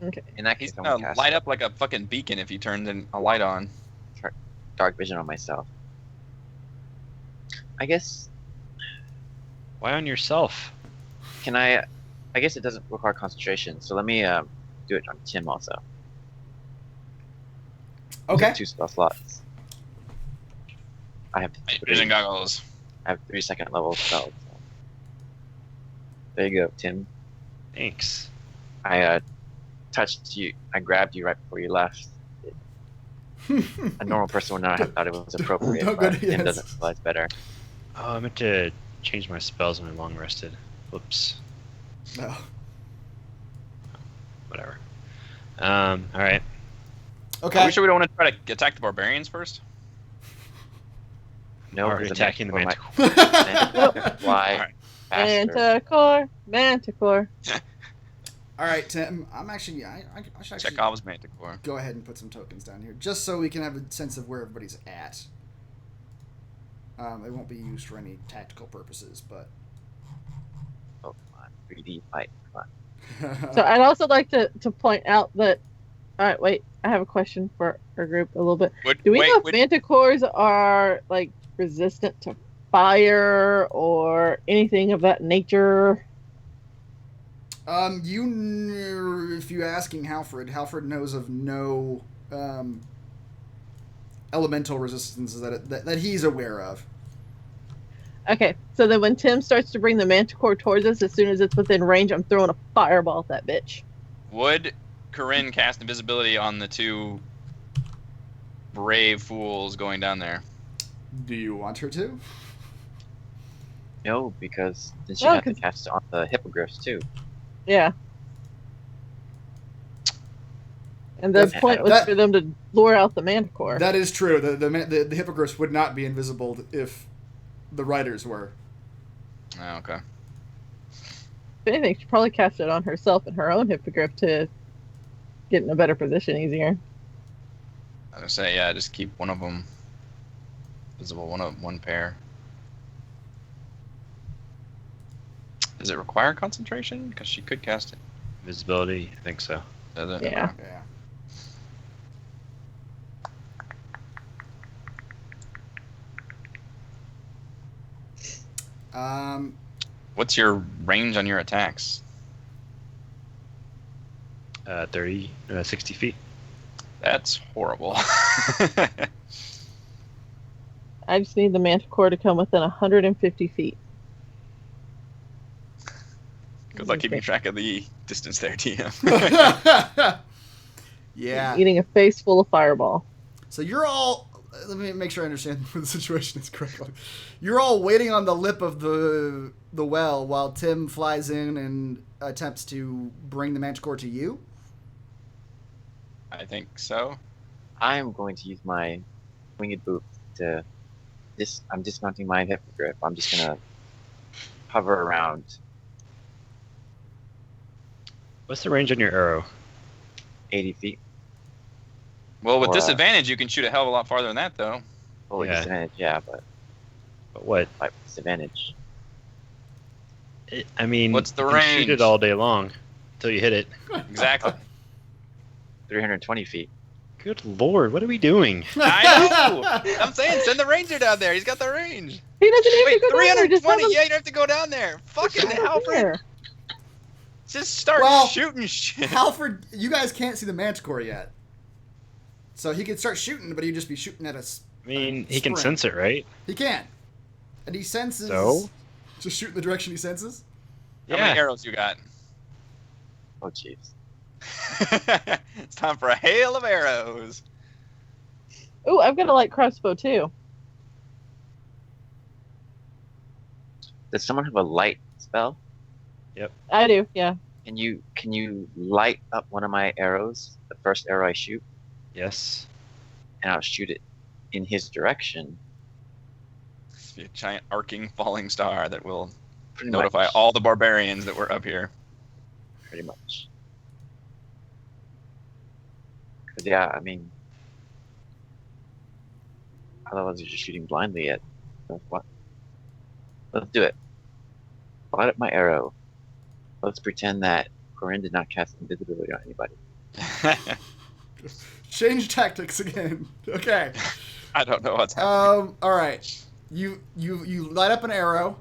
Okay. In that He's case, I'm gonna gonna cast light up like a fucking beacon if you turn a light on. dark vision on myself. I guess. Why on yourself? Can I? I guess it doesn't require concentration, so let me do it on Tim also. Okay. 2 spell slots. I have Night 3, vision goggles. I have 3 second level spells. So. There you go, Tim. Thanks. I touched you. I grabbed you right before you left. A normal person would not have thought it was appropriate, Don't go but to- Tim yes. doesn't realize better. Oh, I meant to change my spells when I long rested. Whoops. No. Whatever. Alright. Okay. Are we sure we don't want to try to attack the barbarians first? No, Already because the attacking the manticore might fly Alright. faster. Manticore. All right, Tim. I'm actually I should actually Chekhov's manticore. go ahead and put some tokens down here, just so we can have a sense of where everybody's at. It won't be used for any tactical purposes, but. Oh, come on. 3D fight. Come on. So I'd also like to point out that. All right, wait. I have a question for our group a little bit. Do we know if manticores are like resistant to fire or anything of that nature? If you're asking Halfred knows of no elemental resistances that he's aware of. Okay, so then when Tim starts to bring the manticore towards us, as soon as it's within range, I'm throwing a fireball at that bitch. Would Corinne cast invisibility on the 2 brave fools going down there? Do you want her to? No, because then she'd No, have to 'cause- cast it on the hippogriffs too. Yeah. And the That's- point was that- for them to lure out the manticore. That is true. The hippogriffs would not be invisible if the riders were. Oh, okay. If anything, she probably cast it on herself and her own hippogriff to get in a better position easier. I was gonna say, yeah, just keep one of them visible, one pair. Does it require concentration? Because she could cast it. Visibility, I think so. Does it? Yeah. Yeah. What's your range on your attacks? 60 feet. That's horrible. I just need the manticore to come within 150 feet. Good luck keeping track of the distance there, TM. Yeah. Eating a face full of fireball. So you're all. Let me make sure I understand the situation is correctly. You're all waiting on the lip of the well while Tim flies in and attempts to bring the manticore to you. I think so. I'm going to use my winged boot to. I'm dismounting my hippogriff. I'm just gonna hover around. What's the range on your arrow? 80 feet. Well, with Or, disadvantage, you can shoot a hell of a lot farther than that, though. Fully Yeah. disadvantage, yeah, but But what? By disadvantage. I mean, What's the you can shoot range? it all day long until you hit it. Exactly. 320 feet. Good lord, what are we doing? I know. I'm saying send the ranger down there. He's got the range. He doesn't even Wait, go down there. Just have 320. him Yeah, you don't have to go down there. Fucking over Alfred. there. Just start Well, shooting shit. Halford, you guys can't see the manticore yet. So he could start shooting, but he'd just be shooting at us. I mean, he can Spring. sense it, right? He can. And he senses. So? Just shoot in the direction he senses? How many arrows you got? Oh, jeez. It's time for a hail of arrows. Oh, I've got a light crossbow too. Does someone have a light spell? I do, yeah. Can you light up one of my arrows? The first arrow I shoot, Yes. and I'll shoot it in his direction. It's a giant arcing falling star that will Pretty notify much. all the barbarians that we're up here. Pretty much. 'Cause, yeah, I mean, otherwise you're just shooting blindly at what? Let's do it. Light up my arrow. Let's pretend that Corinne did not cast invisibility on anybody. Change tactics again. Okay. I don't know what's happening. All right. You light up an arrow.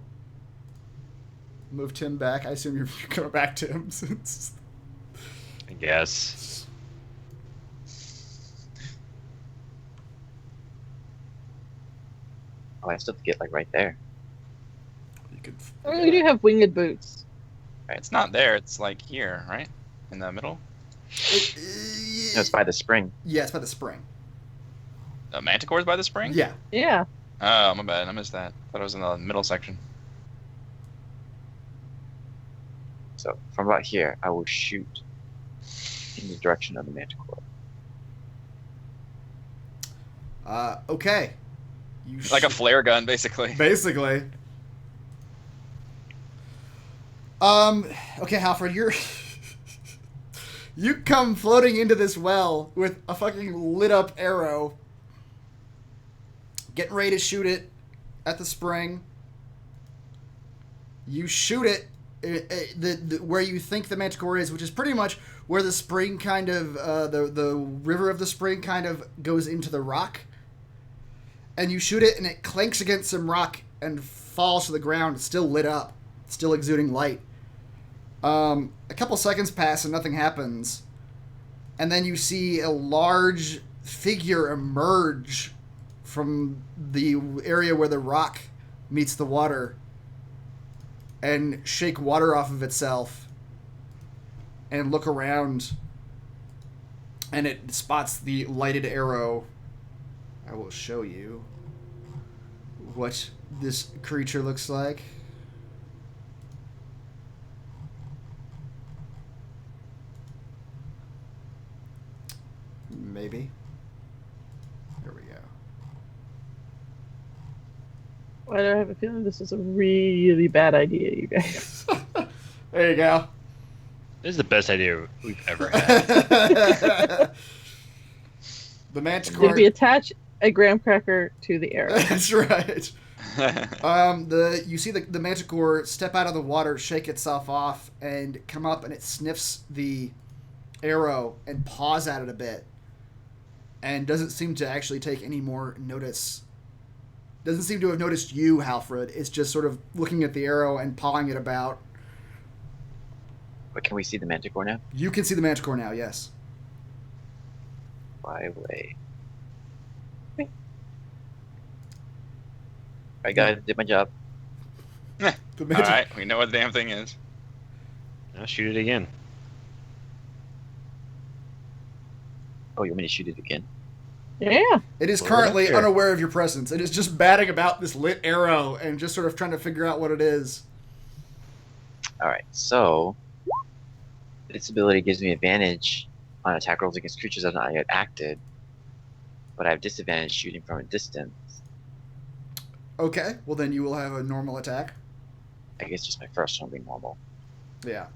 Move Tim back. I assume you're coming back, Tim, since. I guess. Oh, I still have to get like right there. You could. I mean, we do have winged boots. It's not there. It's like here, right? In the middle. No, it's by the spring. Yeah, it's by the spring. The manticore's by the spring? Yeah. Yeah. Oh, my bad. I missed that. Thought it was in the middle section. So from about here, I will shoot in the direction of the manticore. Okay. Like a flare gun, basically. Basically. Okay, Halford, you come floating into this well with a fucking lit up arrow, getting ready to shoot it at the spring. You shoot it where you think the manticore is, which is pretty much where the spring kind of, the river of the spring kind of goes into the rock. And you shoot it, and it clanks against some rock and falls to the ground. It's still lit up, still exuding light. A couple seconds pass and nothing happens. And then you see a large figure emerge from the area where the rock meets the water and shake water off of itself and look around. And it spots the lighted arrow. I will show you what this creature looks like. Maybe. There we go. Why do I have a feeling this is a really bad idea, you guys? There you go. This is the best idea we've ever had. The manticore. Did we attach a graham cracker to the arrow? That's right. You see the manticore step out of the water, shake itself off, and come up, and it sniffs the arrow and paws at it a bit, and doesn't seem to actually take any more notice. Doesn't seem to have noticed you, Halfred. It's just sort of looking at the arrow and pawing it about. But can we see the manticore now? You can see the manticore now, yes. By way. Alright guys, did my job. The mantic- Alright, we know what the damn thing is. Now shoot it again. Oh, you want me to shoot it again? Yeah. It is Well, currently here. unaware of your presence. It is just batting about this lit arrow and just sort of trying to figure out what it is. Alright, so this ability gives me advantage on attack rolls against creatures that have not yet acted, but I have disadvantage shooting from a distance. Okay, well then you will have a normal attack. I guess just my first one will be normal. Yeah.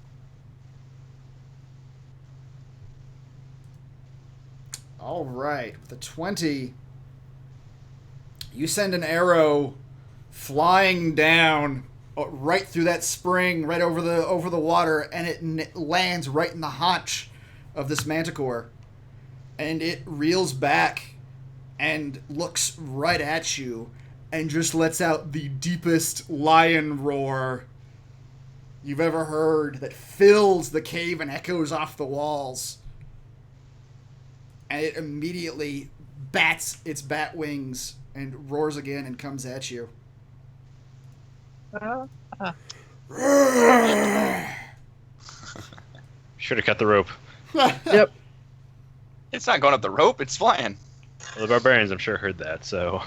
All right, with a 20, you send an arrow flying down right through that spring, right over the water, and it lands right in the haunch of this manticore, and it reels back and looks right at you and just lets out the deepest lion roar you've ever heard that fills the cave and echoes off the walls. And it immediately bats its bat wings and roars again and comes at you. Should have cut the rope. Yep. It's not going up the rope, it's flying. Well, the barbarians, I'm sure, heard that, so...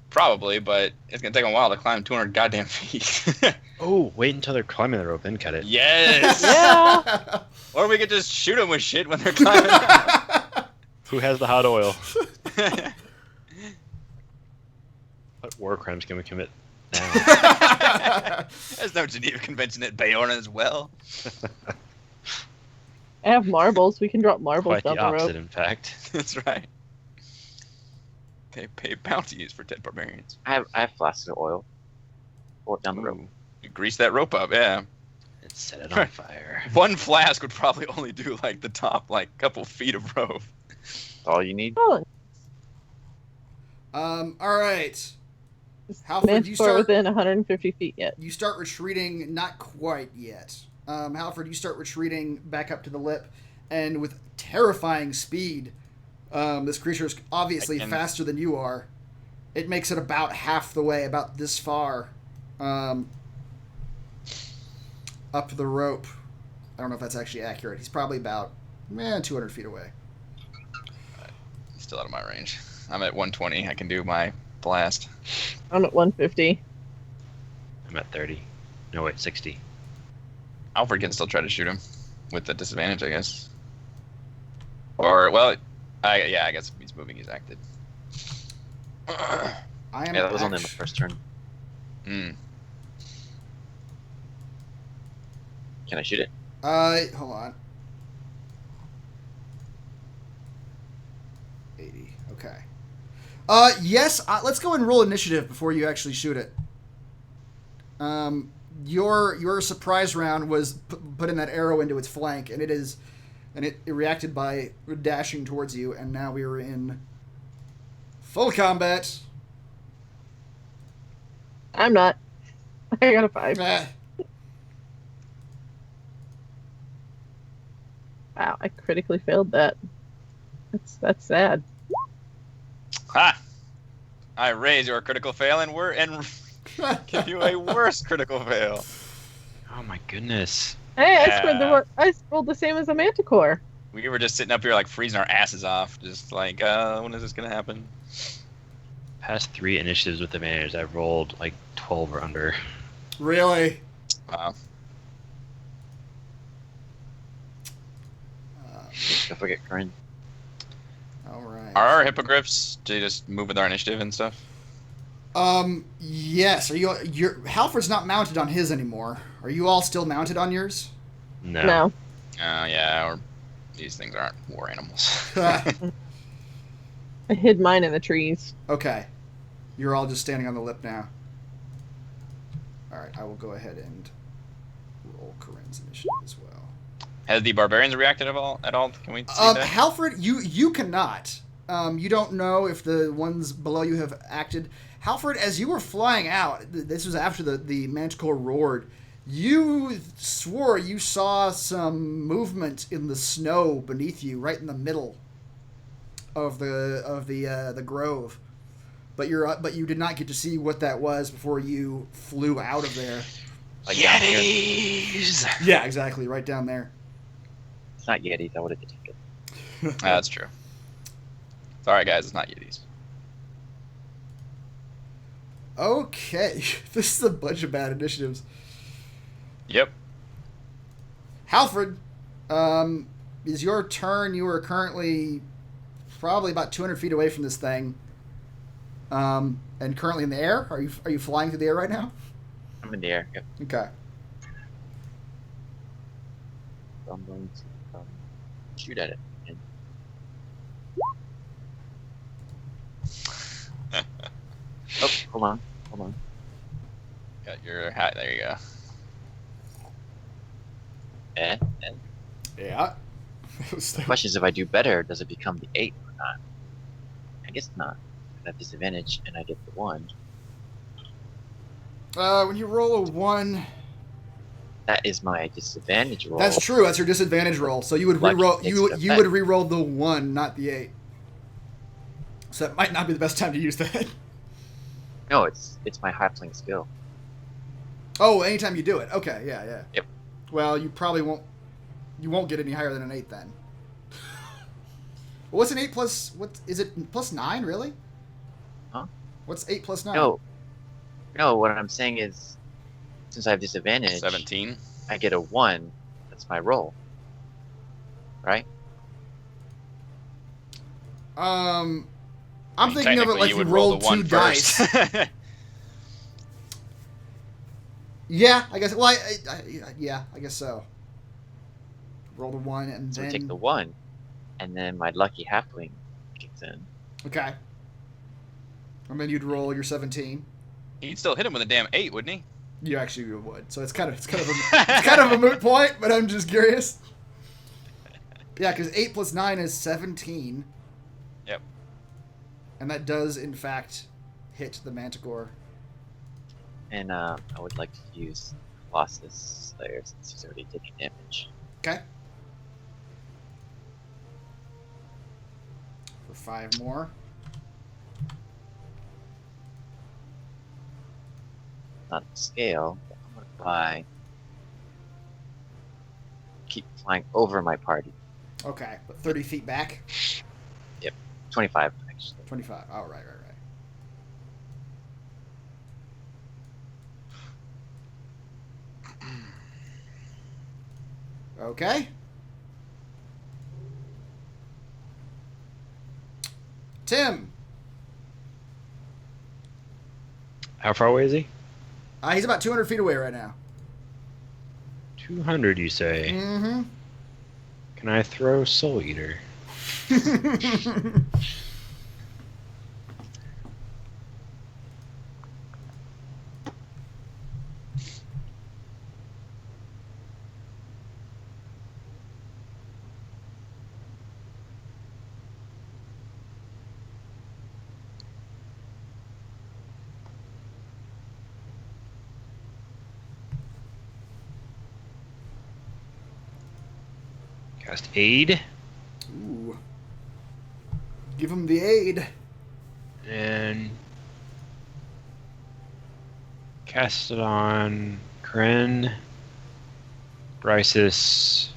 Probably, but it's going to take a while to climb 200 goddamn feet. Oh, wait until they're climbing the rope, then cut it. Yes! Yeah. Or we could just shoot them with shit when they're climbing. Who has the hot oil? What war crimes can we commit now? There's no Geneva Convention at Beorunna as well. I have marbles. We can drop marbles Quite down the the opposite, rope. in fact. That's right. They pay bounties for dead barbarians. I have flasks of oil. Pour it down the rope. Ooh, you grease that rope up, yeah. And set it on fire. One flask would probably only do like the top like couple feet of rope. That's all you need. Oh, All right. Halford, Manticore you start. within 150 feet yet. You start retreating. Not quite yet. Halford, you start retreating back up to the lip, and with terrifying speed, this creature is obviously faster than you are. It makes it about half the way, about this far, up the rope. I don't know if that's actually accurate. He's probably about 200 feet away. He's still out of my range. I'm at 120. I can do my blast. I'm at 150. I'm at 30. No, wait, 60. Alfred can still try to shoot him with the disadvantage, I guess. Or, well, I guess if he's moving, he's acted. I am. Yeah, that was only my first turn. Hmm. Can I shoot it? Hold on. 80. Okay. Yes. Let's go and roll initiative before you actually shoot it. Your surprise round was putting that arrow into its flank, and it reacted by dashing towards you, and now we are in full combat. I'm not. I got a 5. Ah. Wow, I critically failed that. That's sad. Ha! I raise your critical fail and give you a worse critical fail. Oh my goodness. Hey, Yeah. I rolled the same as a manticore. We were just sitting up here like freezing our asses off, just like, when is this gonna happen? Past 3 initiatives with advantage, I've rolled like 12 or under. Really? Wow. Don't forget Corinne. All right. Are our hippogriffs, do you just move with our initiative and stuff? Yes. Halford's not mounted on his anymore. Are you all still mounted on yours? No. Yeah, or these things aren't war animals. I hid mine in the trees. Okay. You're all just standing on the lip now. Alright, I will go ahead and roll Corinne's initiative as well. Has the barbarians reacted at all? Can we see that? Halford, you cannot. You don't know if the ones below you have acted. Halford, as you were flying out, this was after the manticore roared, you swore you saw some movement in the snow beneath you, right in the middle of the grove. But you did not get to see what that was before you flew out of there. Like down here. Yetis! Yeah, exactly, right down there. It's not Yetis. I would have detected. That's true. Sorry, guys, it's not Yetis. Okay, this is a bunch of bad initiatives. Yep. Halford, is your turn. You are currently probably about 200 feet away from this thing, and currently in the air. Are you flying through the air right now? I'm in the air. Yep. Okay. So I'm going to shoot at it. And... oh, hold on. Hold on. Got your hat. There you go. And Yeah. the question is, if I do better, does it become the 8 or not? I guess not. I have disadvantage, and I get the 1. When you roll a 1... That is my disadvantage roll. That's true. That's your disadvantage roll. So you would Lucky re-roll. takes You it you effect. would re-roll the 1, not the 8. So that might not be the best time to use that. No, it's my halfling skill. Oh, anytime you do it. Okay, yeah. Yep. Well, you probably won't. You won't get any higher than an 8 then. What's an 8 plus? What is it? Plus 9, really? Huh? What's 8 plus 9? No. What I'm saying is, since I have disadvantage, 17. I get a 1. That's my roll. Right? I'm I mean, thinking of it technically, like you would roll the 2 1 dice. first. Yeah, I guess. Well, I guess so. Roll the 1 and So then we take the 1, and then my lucky halfling kicks in. okay. And then you'd roll your 17. He'd still hit him with a damn 8, wouldn't he? You actually would. So it's kind of a moot point, but I'm just curious. Yeah, because 8 plus 9 is 17. Yep. And that does, in fact, hit the manticore. And I would like to use Colossus Slayer since he's already taking damage. Okay. For 5 more. Not the scale, but I'm gonna fly. Keep flying over my party. Okay, but 30 feet back. 25 actually. 25. Oh, right. Okay. Tim. How far away is he? He's about 200 feet away right now. 200, you say? Mm-hmm. Can I throw Soul Eater? Cast Aid. Ooh. Give him the aid. And cast it on Kren, Brysis,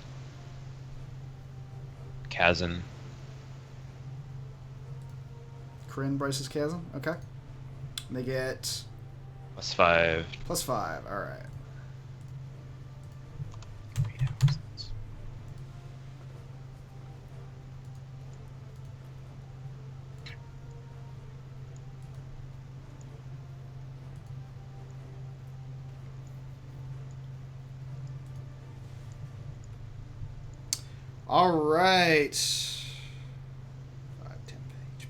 Chasm. Corinne Bryce's Chasm. Okay. And they get +5. +5. All right. All right. 5, 10 HP.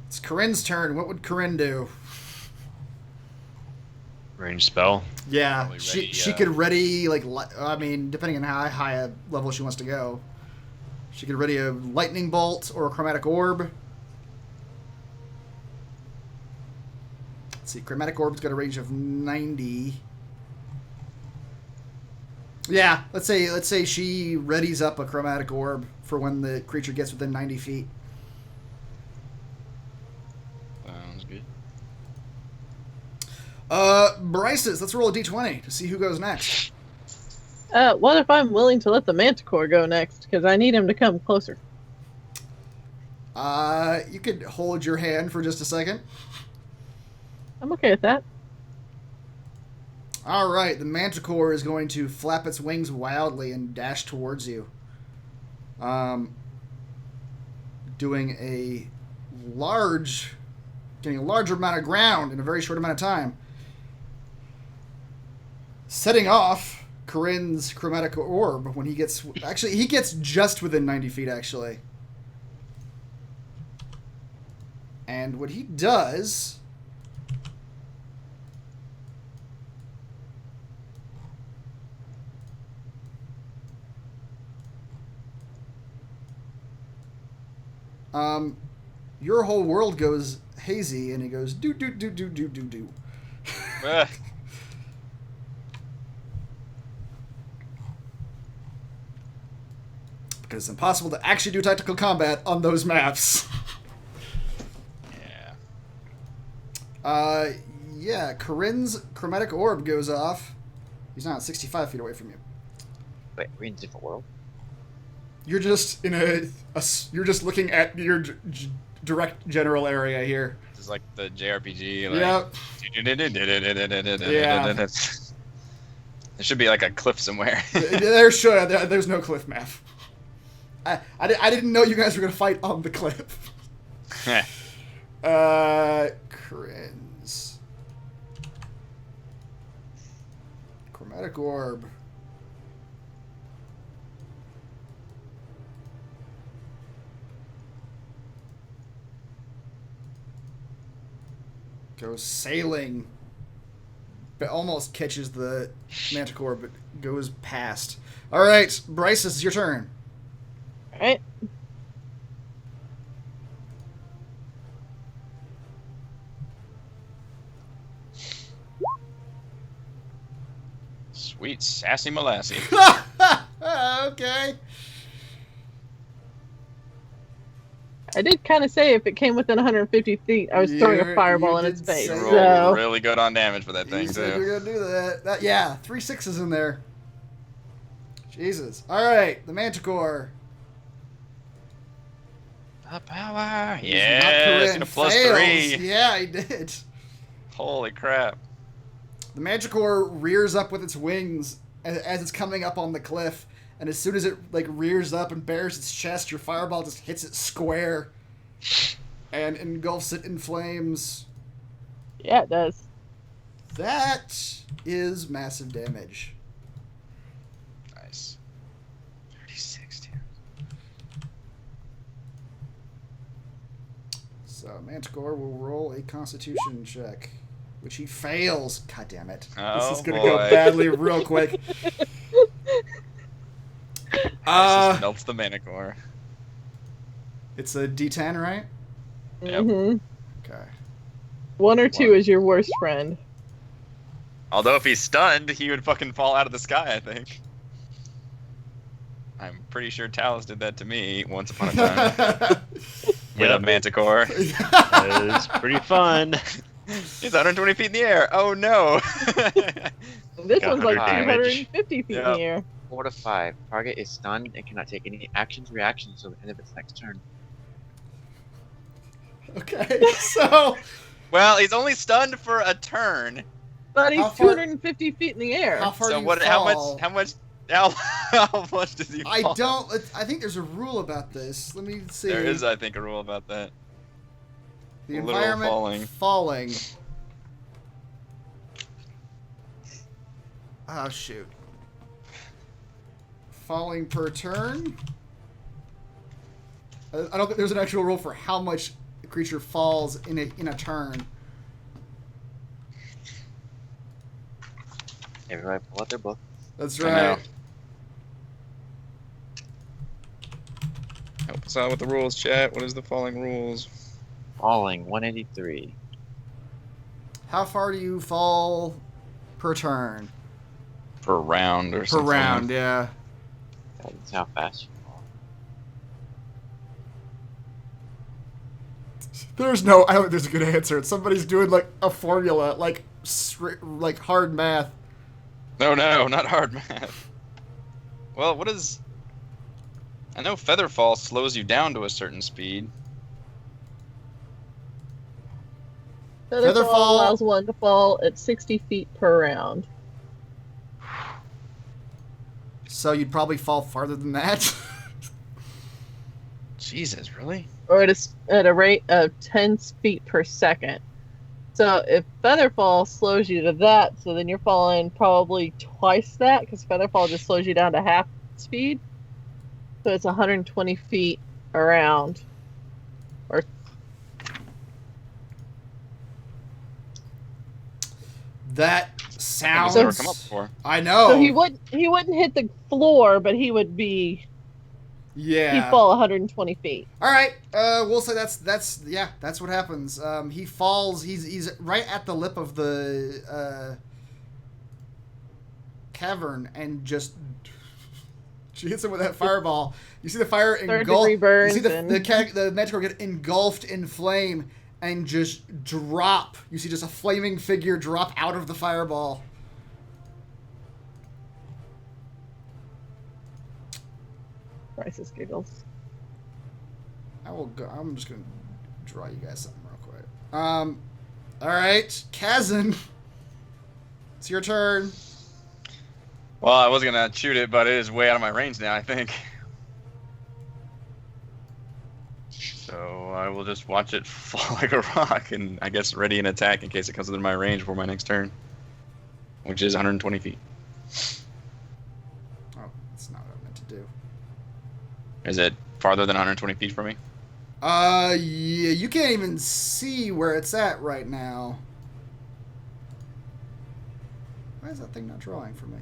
It's Corinne's turn. What would Corinne do? Range spell. Yeah, Probably she ready, could ready I mean, depending on how high a level she wants to go, she could ready a lightning bolt or a chromatic orb. Let's see, chromatic orb's got a range of 90. Yeah, let's say she readies up a chromatic orb for when the creature gets within 90 feet. Sounds good. Bryces, let's roll a d20 to see who goes next. What if I'm willing to let the manticore go next? Because I need him to come closer. You could hold your hand for just a second. I'm okay with that. All right, the manticore is going to flap its wings wildly and dash towards you. Doing getting a larger amount of ground in a very short amount of time. Setting off Corinne's chromatic orb when he gets just within 90 feet, actually. And what he does your whole world goes hazy, and it goes do do do do do do do. Because it's impossible to actually do tactical combat on those maps. Yeah. Yeah, Corinne's chromatic orb goes off. He's not 65 feet away from you. Wait, we're in a different world? You're just in you're just looking at your direct general area here. This is like the JRPG. Like, Yep. Yeah. There should be like a cliff somewhere. There's no cliff map. I didn't know you guys were going to fight on the cliff. Crins. Chromatic orb. Goes sailing. But almost catches the manticore, but goes past. All right, Bryce, this is your turn. All right. Sweet sassy molassy. Okay. I did kind of say if it came within 150 feet, I was throwing a fireball in its face. say Roll really good on damage for that thing, You said too. you're gonna do that. Yeah, 3 6s in there. Jesus. All right, the manticore. The power. Not Yeah, Corinne. a plus Fails. 3. Yeah, he did. Holy crap. The manticore rears up with its wings as it's coming up on the cliff, and as soon as it rears up and bares its chest, your fireball just hits it square and engulfs it in flames. Yeah, it does. That is massive damage. Nice. 36 damage. So Manticore will roll a Constitution check, which he fails. God damn it! Oh, this is gonna boy. go badly real quick. Just melts the manticore. It's a D10, right? Yep. Mm-hmm. Okay. 1 or 2 is your worst friend. Although if he's stunned, he would fucking fall out of the sky, I think. I'm pretty sure Talus did that to me once upon a time. With a manticore. It's pretty fun. He's 120 feet in the air. Oh no. This Got one's like 100 damage. 250 feet in Yep. the air. 4 to 5. Target is stunned and cannot take any actions, reactions until the end of its next turn. Okay, so Well, he's only stunned for a turn. But he's How far- 250 feet in the air. how far So do you what? fall? How much does he I fall? don't. I think there's a rule about this. Let me see. There is, I think, a rule about that. the literal environment falling. Oh shoot. Falling per turn. I don't think there's an actual rule for how much the creature falls in a turn. Everybody pull out their book. That's I right. know. Help us out with the rules, chat. What is the falling rules? Falling 183. How far do you fall per turn? Per round or Per something. round, yeah. That's how fast you fall. There's no. I don't think there's a good answer. Somebody's doing like a formula, like hard math. No, not hard math. Well, what is... I know Featherfall slows you down to a certain speed. Featherfall Featherfall- allows one to fall at 60 feet per round. So you'd probably fall farther than that. Jesus, really? Or at a rate of 10 feet per second. So if Featherfall slows you to that, so then you're falling probably twice that, because Featherfall just slows you down to half speed. So it's 120 feet around. Or That That's sounds. never come up before. I know. so he wouldn't hit the floor, but he would be Yeah. He'd fall 120 feet. All right. We'll say that's what happens. He falls. He's right at the lip of the cavern and just she hits him with that fireball. You see the fire engulf. You see the manticore get engulfed in flame and just drop. You see just a flaming figure drop out of the fireball. Crisis giggles. I'm just gonna draw you guys something real quick. All right, Kazan. It's your turn. Well, I was gonna shoot it, but it is way out of my range now, I think. So I will just watch it fall like a rock, and I guess ready an attack in case it comes within my range for my next turn, which is 120 feet. Oh, that's not what I meant to do. Is it farther than 120 feet from me? Yeah, you can't even see where it's at right now. Why is that thing not drawing for me?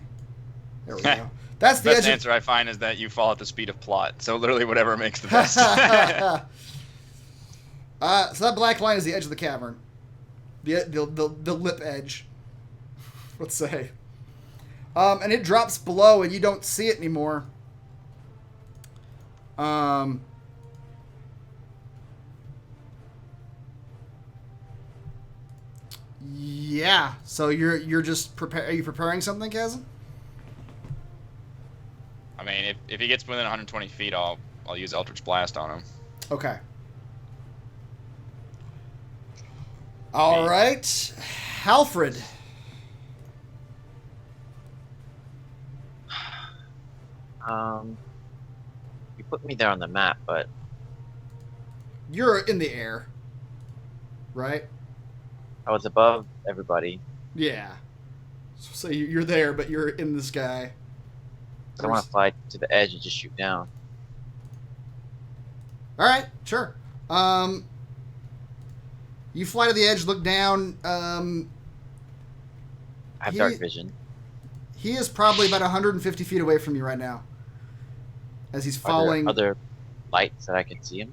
There we go. That's the best answer I find is that you fall at the speed of plot. So literally whatever makes the best. So that black line is the edge of the cavern. The lip edge. Let's say. And it drops below and you don't see it anymore. Yeah. So you're just are you preparing something, Kazan? I mean, if he gets within 120 feet, I'll use Eldritch Blast on him. Okay. All right, Halfred. You put me there on the map, but You're in the air, right? I was above everybody. Yeah. So you're there, but you're in the sky. So I want to fly to the edge and just shoot down. All right, sure. You fly to the edge, look down. I have dark vision. He is probably about 150 feet away from you right now. As he's falling. Are there other lights that I can see him?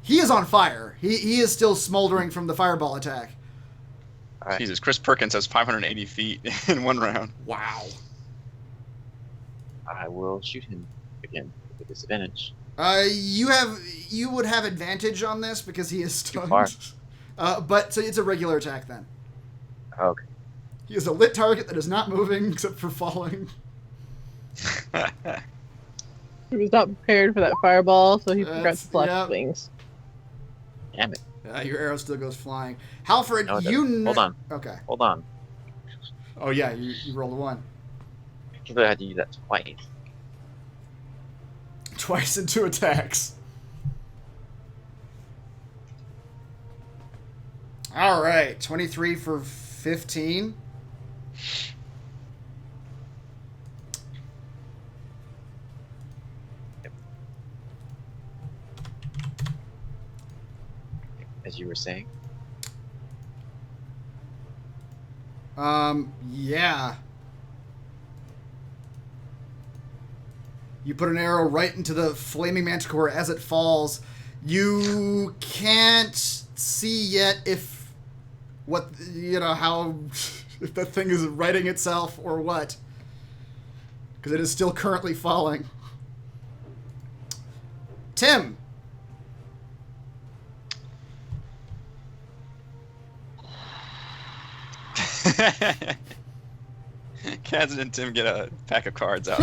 He is on fire. He is still smoldering from the fireball attack. All right. Jesus, Chris Perkins has 580 feet in one round. Wow. I will shoot him again with disadvantage. You would have advantage on this because he is stunned. Too far. But so it's a regular attack then. Okay. He is a lit target that is not moving except for falling. He was not prepared for that fireball, so he forgot to flash yep. wings. Damn it. Your arrow still goes flying. Halfred, No, hold on. Okay. Hold on. Oh yeah, you rolled a 1. I feel I had to use that twice. Twice in 2 attacks. All right, 23 for 15. As you were saying. Yeah. You put an arrow right into the flaming manticore as it falls. You can't see yet if how if that thing is righting itself or what, because it is still currently falling. Tim. Kaz and Tim get a pack of cards out.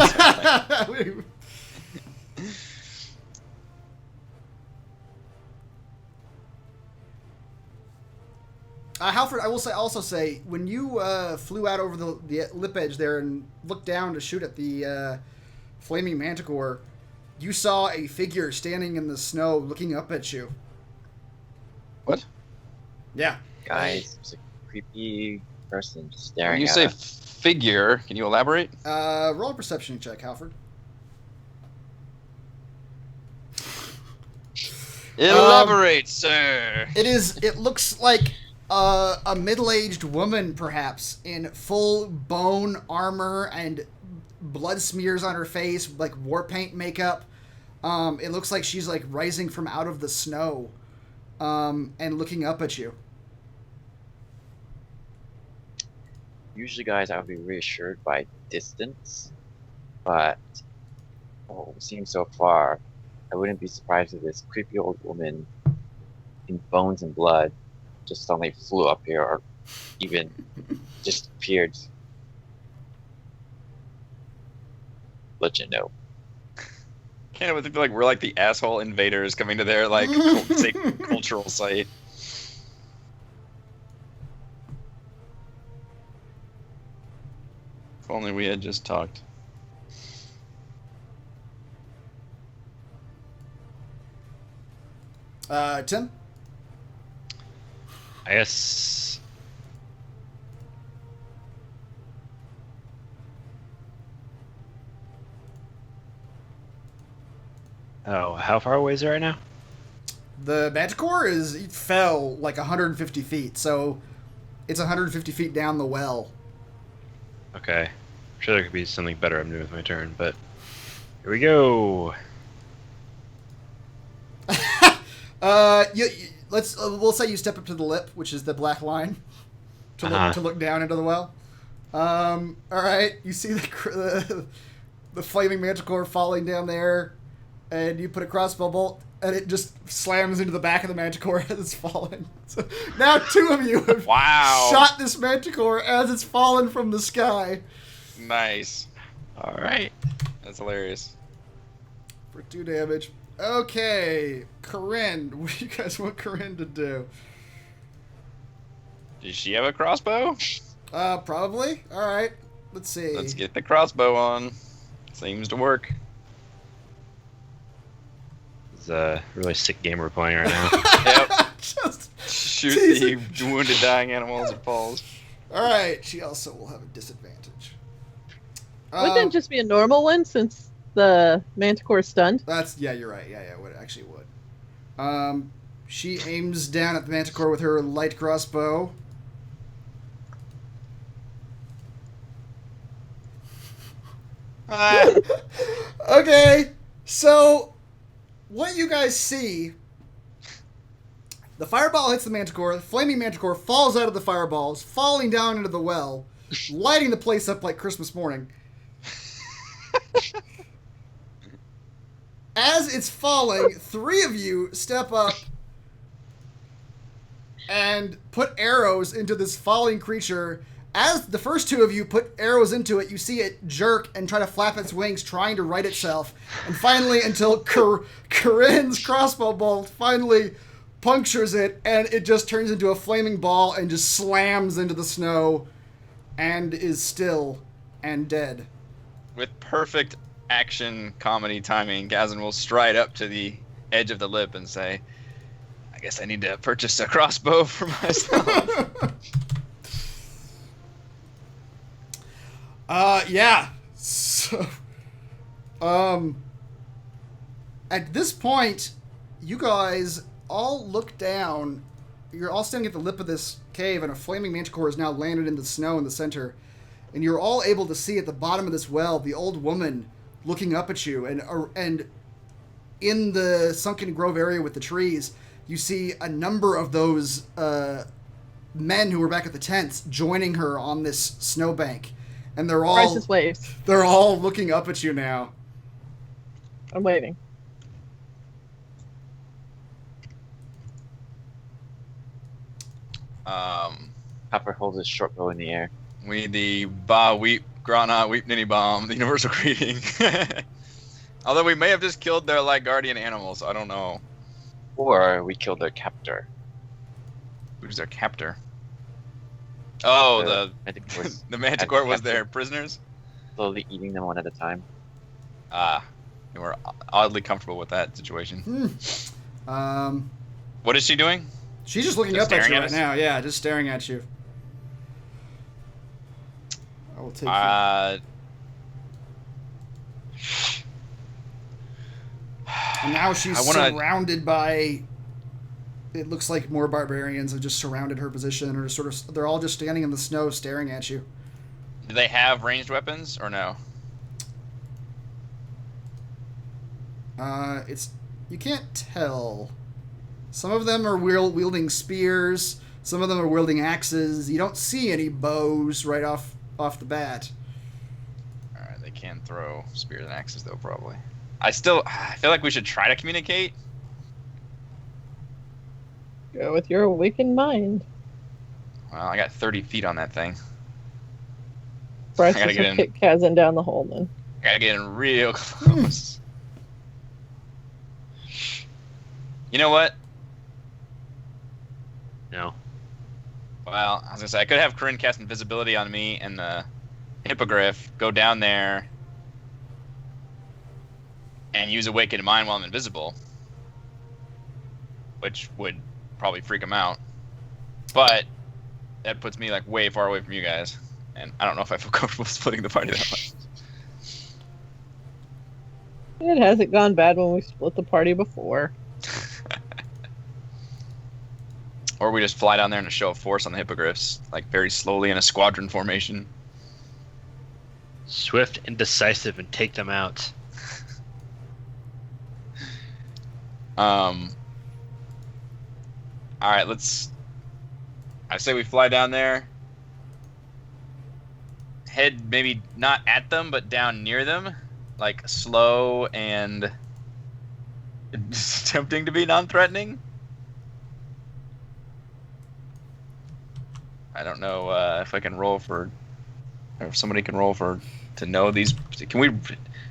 Halfred, I will also say, when you flew out over the lip edge there and looked down to shoot at the flaming manticore, you saw a figure standing in the snow looking up at you. What? Yeah. Guys, it's a creepy person just staring When you at say us. figure, can you elaborate? Roll a perception check, Halfred. Elaborate, sir. It looks like a middle-aged woman, perhaps, in full bone armor and blood smears on her face, like war paint makeup. It looks like she's like rising from out of the snow, and looking up at you. Usually, guys, I would be reassured by distance, but it seems so far. I wouldn't be surprised if this creepy old woman in bones and blood just suddenly flew up here, or even just appeared. Let you know. Can't feel like we're like the asshole invaders coming to their like cultural site. If only we had just talked. Tim? I guess. Oh, how far away is it right now? The manticore fell like 150 feet, so it's 150 feet down the well. Okay. I'm sure there could be something better I'm doing with my turn, but here we go. We'll say you step up to the lip, which is the black line, to look down into the well. All right, you see the flaming manticore falling down there, and you put a crossbow bolt, and it just slams into the back of the manticore as it's falling. So now two of you have shot this manticore as it's fallen from the sky. Nice. All right. That's hilarious. For 2 damage. Okay, Corinne. What do you guys want Corinne to do? Does she have a crossbow? Probably. All right. Let's see. Let's get the crossbow on. Seems to work. It's a really sick game we're playing right now. Yep. Just shoot the wounded, dying animals it falls. All right. She also will have a disadvantage. Wouldn't it just be a normal one since the manticore is stunned? You're right. Yeah, it actually would. She aims down at the manticore with her light crossbow. Okay, so what you guys see, the fireball hits the manticore, the flaming manticore falls out of the fireballs, falling down into the well, lighting the place up like Christmas morning. As it's falling, 3 of you step up and put arrows into this falling creature. As the first 2 of you put arrows into it, you see it jerk and try to flap its wings, trying to right itself. And finally, until Corinne's crossbow bolt finally punctures it, and it just turns into a flaming ball and just slams into the snow and is still and dead. With perfect action comedy timing, Gazin will stride up to the edge of the lip and say, I guess I need to purchase a crossbow for myself. Yeah. So, at this point, you guys all look down. You're all standing at the lip of this cave, and a flaming manticore has now landed in the snow in the center. And you're all able to see at the bottom of this well the old woman looking up at you, and in the sunken grove area with the trees, you see a number of those men who were back at the tents joining her on this snowbank, and they're all Crisis waves. They're all looking up at you now. I'm waiting. Pepper holds his short bow in the air. We the ba weep grana weep ninny bomb, the universal greeting. Although we may have just killed their like guardian animals, I don't know. Or we killed their captor. Who's their captor? Oh, the Manticore was their prisoners? Slowly eating them one at a time. We were oddly comfortable with that situation. What is she doing? She's just looking up at you right now. Yeah, just staring at you. I will take you. And now she's surrounded by... It looks like more barbarians have just surrounded her position, or they're all just standing in the snow staring at you. Do they have ranged weapons or no? You can't tell. Some of them are wielding spears. Some of them are wielding axes. You don't see any bows right off the bat. All right, they can throw spears and axes though, probably. I feel like we should try to communicate. Go with your awakened mind. Well, I got 30 feet on that thing. Bryce I gotta just get in. kick Kazan down the hole then. I gotta get in real close. You know what? No. Well, I was gonna say I could have Corinne cast invisibility on me and the hippogriff, go down there, and use awakened mind while I'm invisible, which would probably freak him out. But that puts me like way far away from you guys, and I don't know if I feel comfortable splitting the party that much. It hasn't gone bad when we split the party before. Or we just fly down there in a show of force on the hippogriffs, like very slowly in a squadron formation. Swift and decisive and take them out. All right, I say we fly down there. Head maybe not at them, but down near them, like slow and attempting to be non-threatening. I don't know if I can roll for, or if somebody can roll for to know these. Can we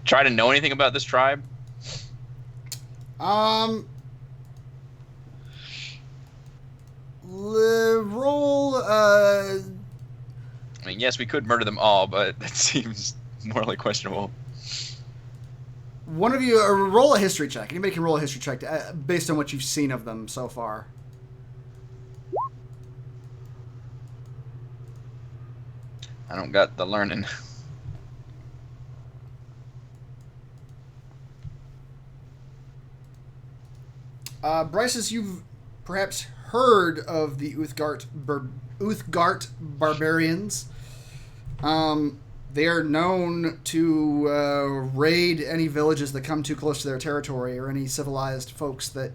try to know anything about this tribe? Roll. I mean, yes, we could murder them all, but that seems morally questionable. One of you roll a history check. Anybody can roll a history check based on what you've seen of them so far. I don't got the learning. Bryce, you've perhaps heard of the Uthgart barbarians. They are known to raid any villages that come too close to their territory, or any civilized folks that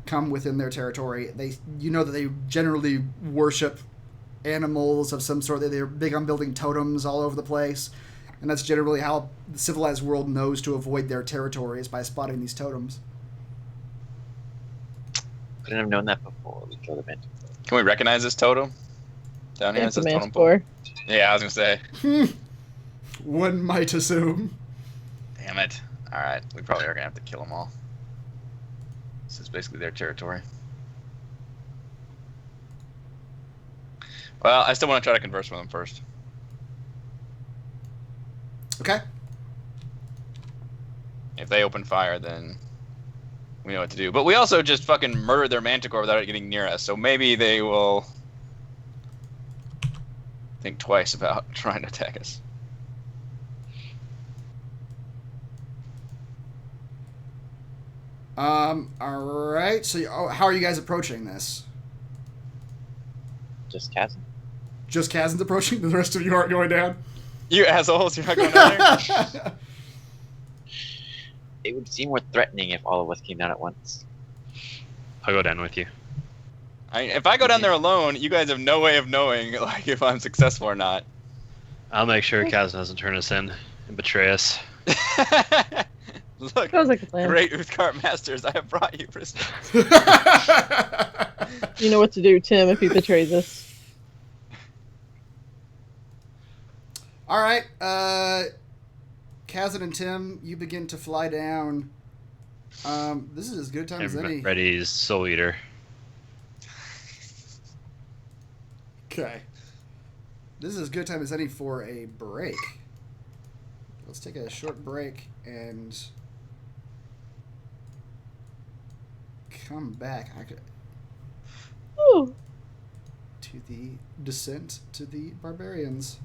come within their territory. You know that they generally worship animals of some sort. They're big on building totems all over the place, and that's generally how the civilized world knows to avoid their territory, is by spotting these totems. Couldn't have known that before we killed a manticore. Can we recognize this totem? Down here, it It's a says totem manticore. pole. Yeah, I was gonna say. One might assume. Damn it. Alright, we probably are gonna have to kill them all. This is basically their territory. Well, I still want to try to converse with them first. Okay. If they open fire, then we know what to do. But we also just fucking murdered their manticore without it getting near us, so maybe they will think twice about trying to attack us. Alright, so how are you guys approaching this? Just Kazan. Just Kazan's approaching? The rest of you aren't going down? You assholes, you're not going down there? It would seem more threatening if all of us came down at once. I'll go down with you. If I go down there alone, you guys have no way of knowing like if I'm successful or not. I'll make sure Kazan doesn't turn us in and betray us. Look, Sounds like a plan. great Uthgard masters, I have brought you prisoners. You know what to do, Tim, if he betrays us. Alright, Kazan and Tim, you begin to fly down. This is as good a time as any. Ready's Soul Eater. Okay. This is as good a time as any for a break. Let's take a short break and come back Ooh. to the descent to the barbarians.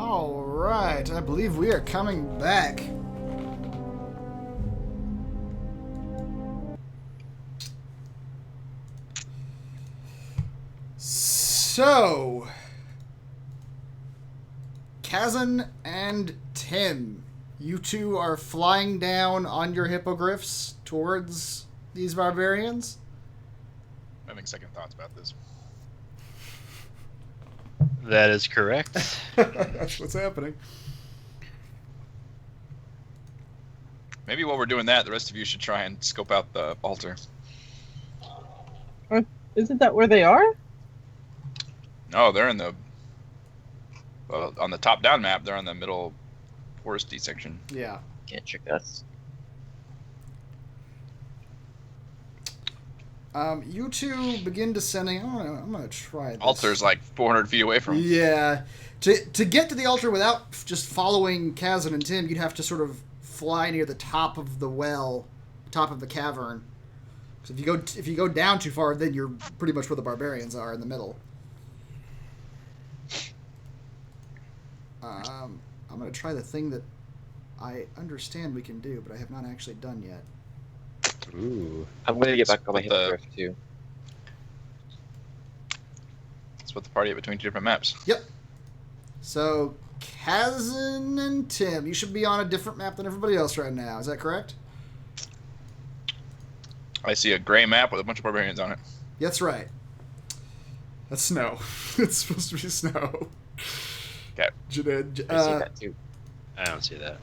All right, I believe we are coming back. So, Kazan and Tim, you two are flying down on your hippogriffs towards these barbarians? I'm having second thoughts about this. That is correct. That's what's happening. Maybe while we're doing that, the rest of you should try and scope out the altar. Isn't that where they are? No, they're in the... Well, on the top-down map, they're on the middle foresty section. Yeah. Can't trick us. You two begin descending. I'm gonna try this. Altar's like 400 feet away from them. Yeah. To get to the altar without just following Kazan and Tim, you'd have to sort of fly near the top of the well, top of the cavern. So if you go down too far, then you're pretty much where the barbarians are in the middle. I'm gonna try the thing that I understand we can do, but I have not actually done yet. Ooh. I'm gonna get back on my Split the- hippogriff too. Split the party between two different maps. Yep. So, Kazan and Tim, you should be on a different map than everybody else right now. Is that correct? I see a gray map with a bunch of barbarians on it. That's right. That's snow. It's supposed to be snow. Okay. I see that too. I don't see that.